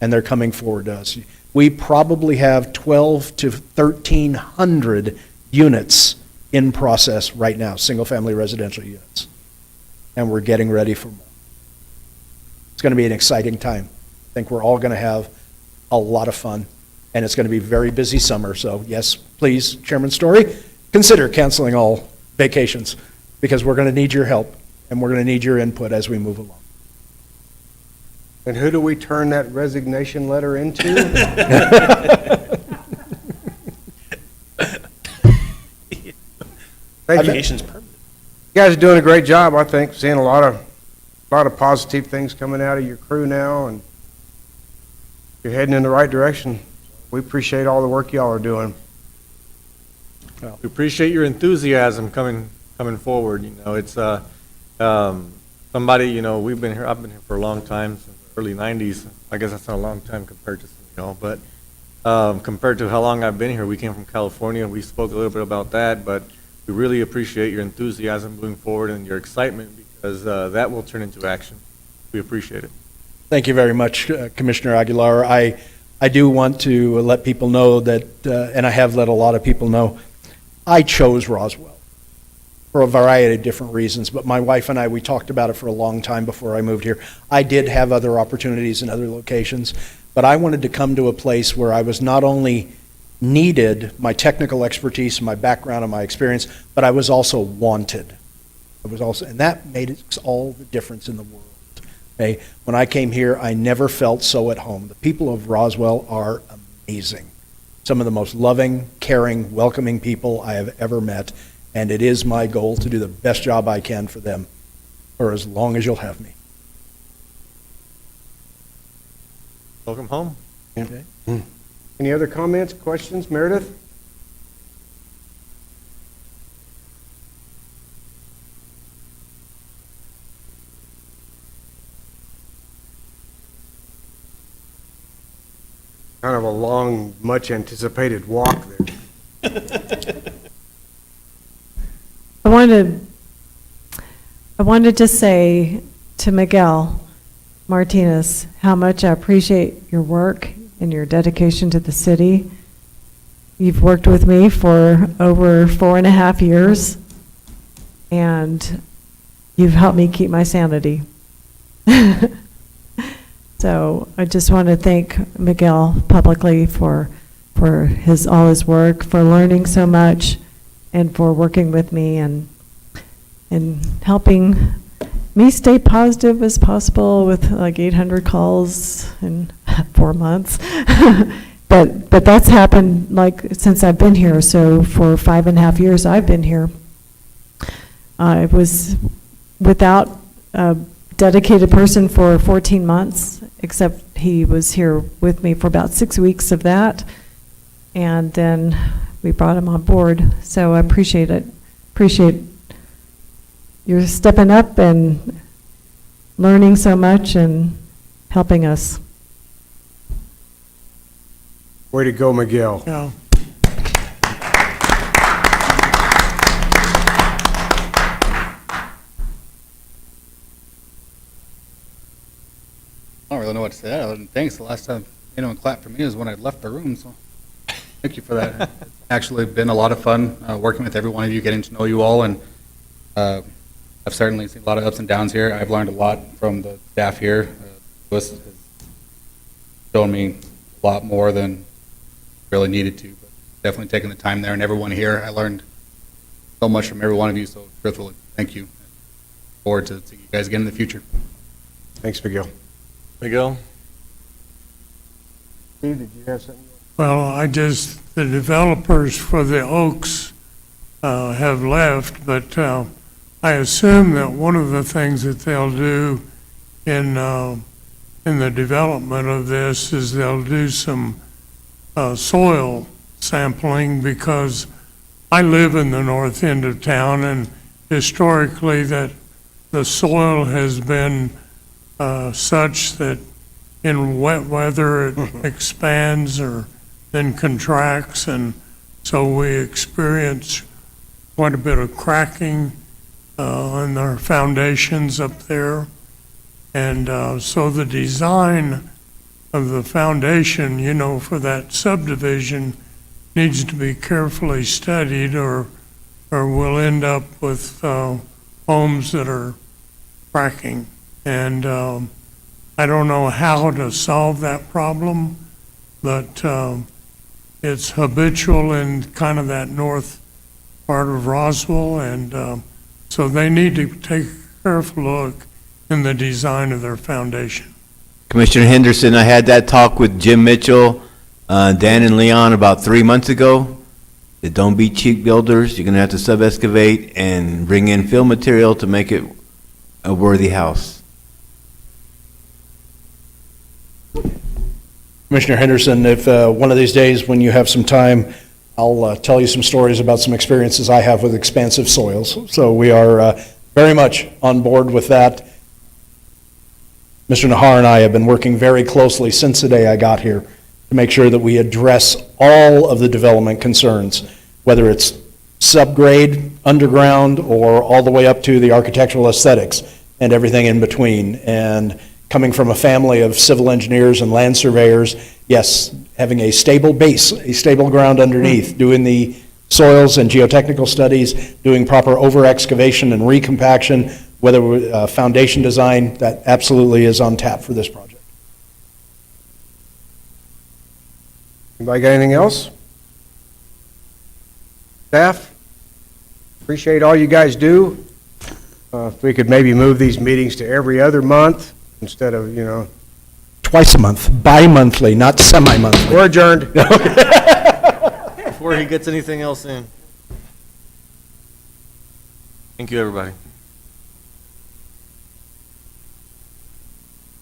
and they're coming forward to us. We probably have 1,200 to 1,300 units in process right now, single-family residential units, and we're getting ready for more. It's going to be an exciting time. I think we're all going to have a lot of fun, and it's going to be a very busy summer. So yes, please, Chairman Story, consider canceling all vacations, because we're going to need your help, and we're going to need your input as we move along. And who do we turn that resignation letter into? Vacation's permanent. You guys are doing a great job, I think, seeing a lot of positive things coming out of your crew now, and you're heading in the right direction. We appreciate all the work y'all are doing. We appreciate your enthusiasm coming forward. You know, it's somebody, you know, I've been here for a long time, since the early 90s. I guess that's not a long time compared to, but compared to how long I've been here, we came from California. We spoke a little bit about that, but we really appreciate your enthusiasm moving forward and your excitement, because that will turn into action. We appreciate it. Thank you very much, Commissioner Aguilar. I do want to let people know that, and I have let a lot of people know, I chose Roswell for a variety of different reasons, but my wife and I, we talked about it for a long time before I moved here. I did have other opportunities in other locations, but I wanted to come to a place where I was not only needed my technical expertise, my background, and my experience, but I was also wanted. And that made all the difference in the world. Okay? When I came here, I never felt so at home. The people of Roswell are amazing. Some of the most loving, caring, welcoming people I have ever met, and it is my goal to do the best job I can for them for as long as you'll have me. Welcome home. Okay. Any other comments, questions? Meredith? Kind of a long, much anticipated walk there. I wanted to say to Miguel Martinez how much I appreciate your work and your dedication to the city. You've worked with me for over 4.5 years, and you've helped me keep my sanity. So I just want to thank Miguel publicly for all his work, for learning so much, and for working with me and helping me stay positive as possible with like 800 calls in 4 months. But that's happened like since I've been here. So for 5.5 years I've been here, I was without a dedicated person for 14 months, except he was here with me for about 6 weeks of that. And then we brought him on board. So I appreciate it. Appreciate your stepping up and learning so much and helping us. Way to go, Miguel. Yeah. I don't really know what to say other than thanks. The last time anyone clapped for me was when I left the room, so thank you for that. It's actually been a lot of fun working with every one of you, getting to know you all, and I've certainly seen a lot of ups and downs here. I've learned a lot from the staff here. Lewis has shown me a lot more than really needed to, but definitely taking the time there, and everyone here, I learned so much from every one of you, so truthfully, thank you. Look forward to seeing you guys again in the future. Thanks, Miguel. Miguel? Steve, did you have something? Well, the developers for the Oaks have left, but I assume that one of the things that they'll do in the development of this is they'll do some soil sampling, because I live in the north end of town, and historically that the soil has been such that in wet weather it expands or then contracts, and so we experience quite a bit of cracking in our foundations up there. And so the design of the foundation, you know, for that subdivision needs to be carefully studied, or we'll end up with homes that are cracking. And I don't know how to solve that problem, but it's habitual in kind of that north part of Roswell, and so they need to take a careful look in the design of their foundation. Commissioner Henderson, I had that talk with Jim Mitchell, Dan and Leon about 3 months ago. That don't be cheap builders. You're gonna have to sub-excavate and bring in fill material to make it a worthy house. Commissioner Henderson, if one of these days when you have some time, I'll tell you some stories about some experiences I have with expansive soils. So we are very much on board with that. Mr. Nahar and I have been working very closely since the day I got here to make sure that we address all of the development concerns, whether it's subgrade, underground, or all the way up to the architectural aesthetics and everything in between. And coming from a family of civil engineers and land surveyors, yes, having a stable base, a stable ground underneath, doing the soils and geotechnical studies, doing proper over-excavation and recompaction, whether foundation design, that absolutely is on tap for this project. Anybody got anything else? Staff, appreciate all you guys do. If we could maybe move these meetings to every other month instead of, you know. Twice a month, bi-monthly, not semi-monthly. We're adjourned. Before he gets anything else in. Thank you, everybody.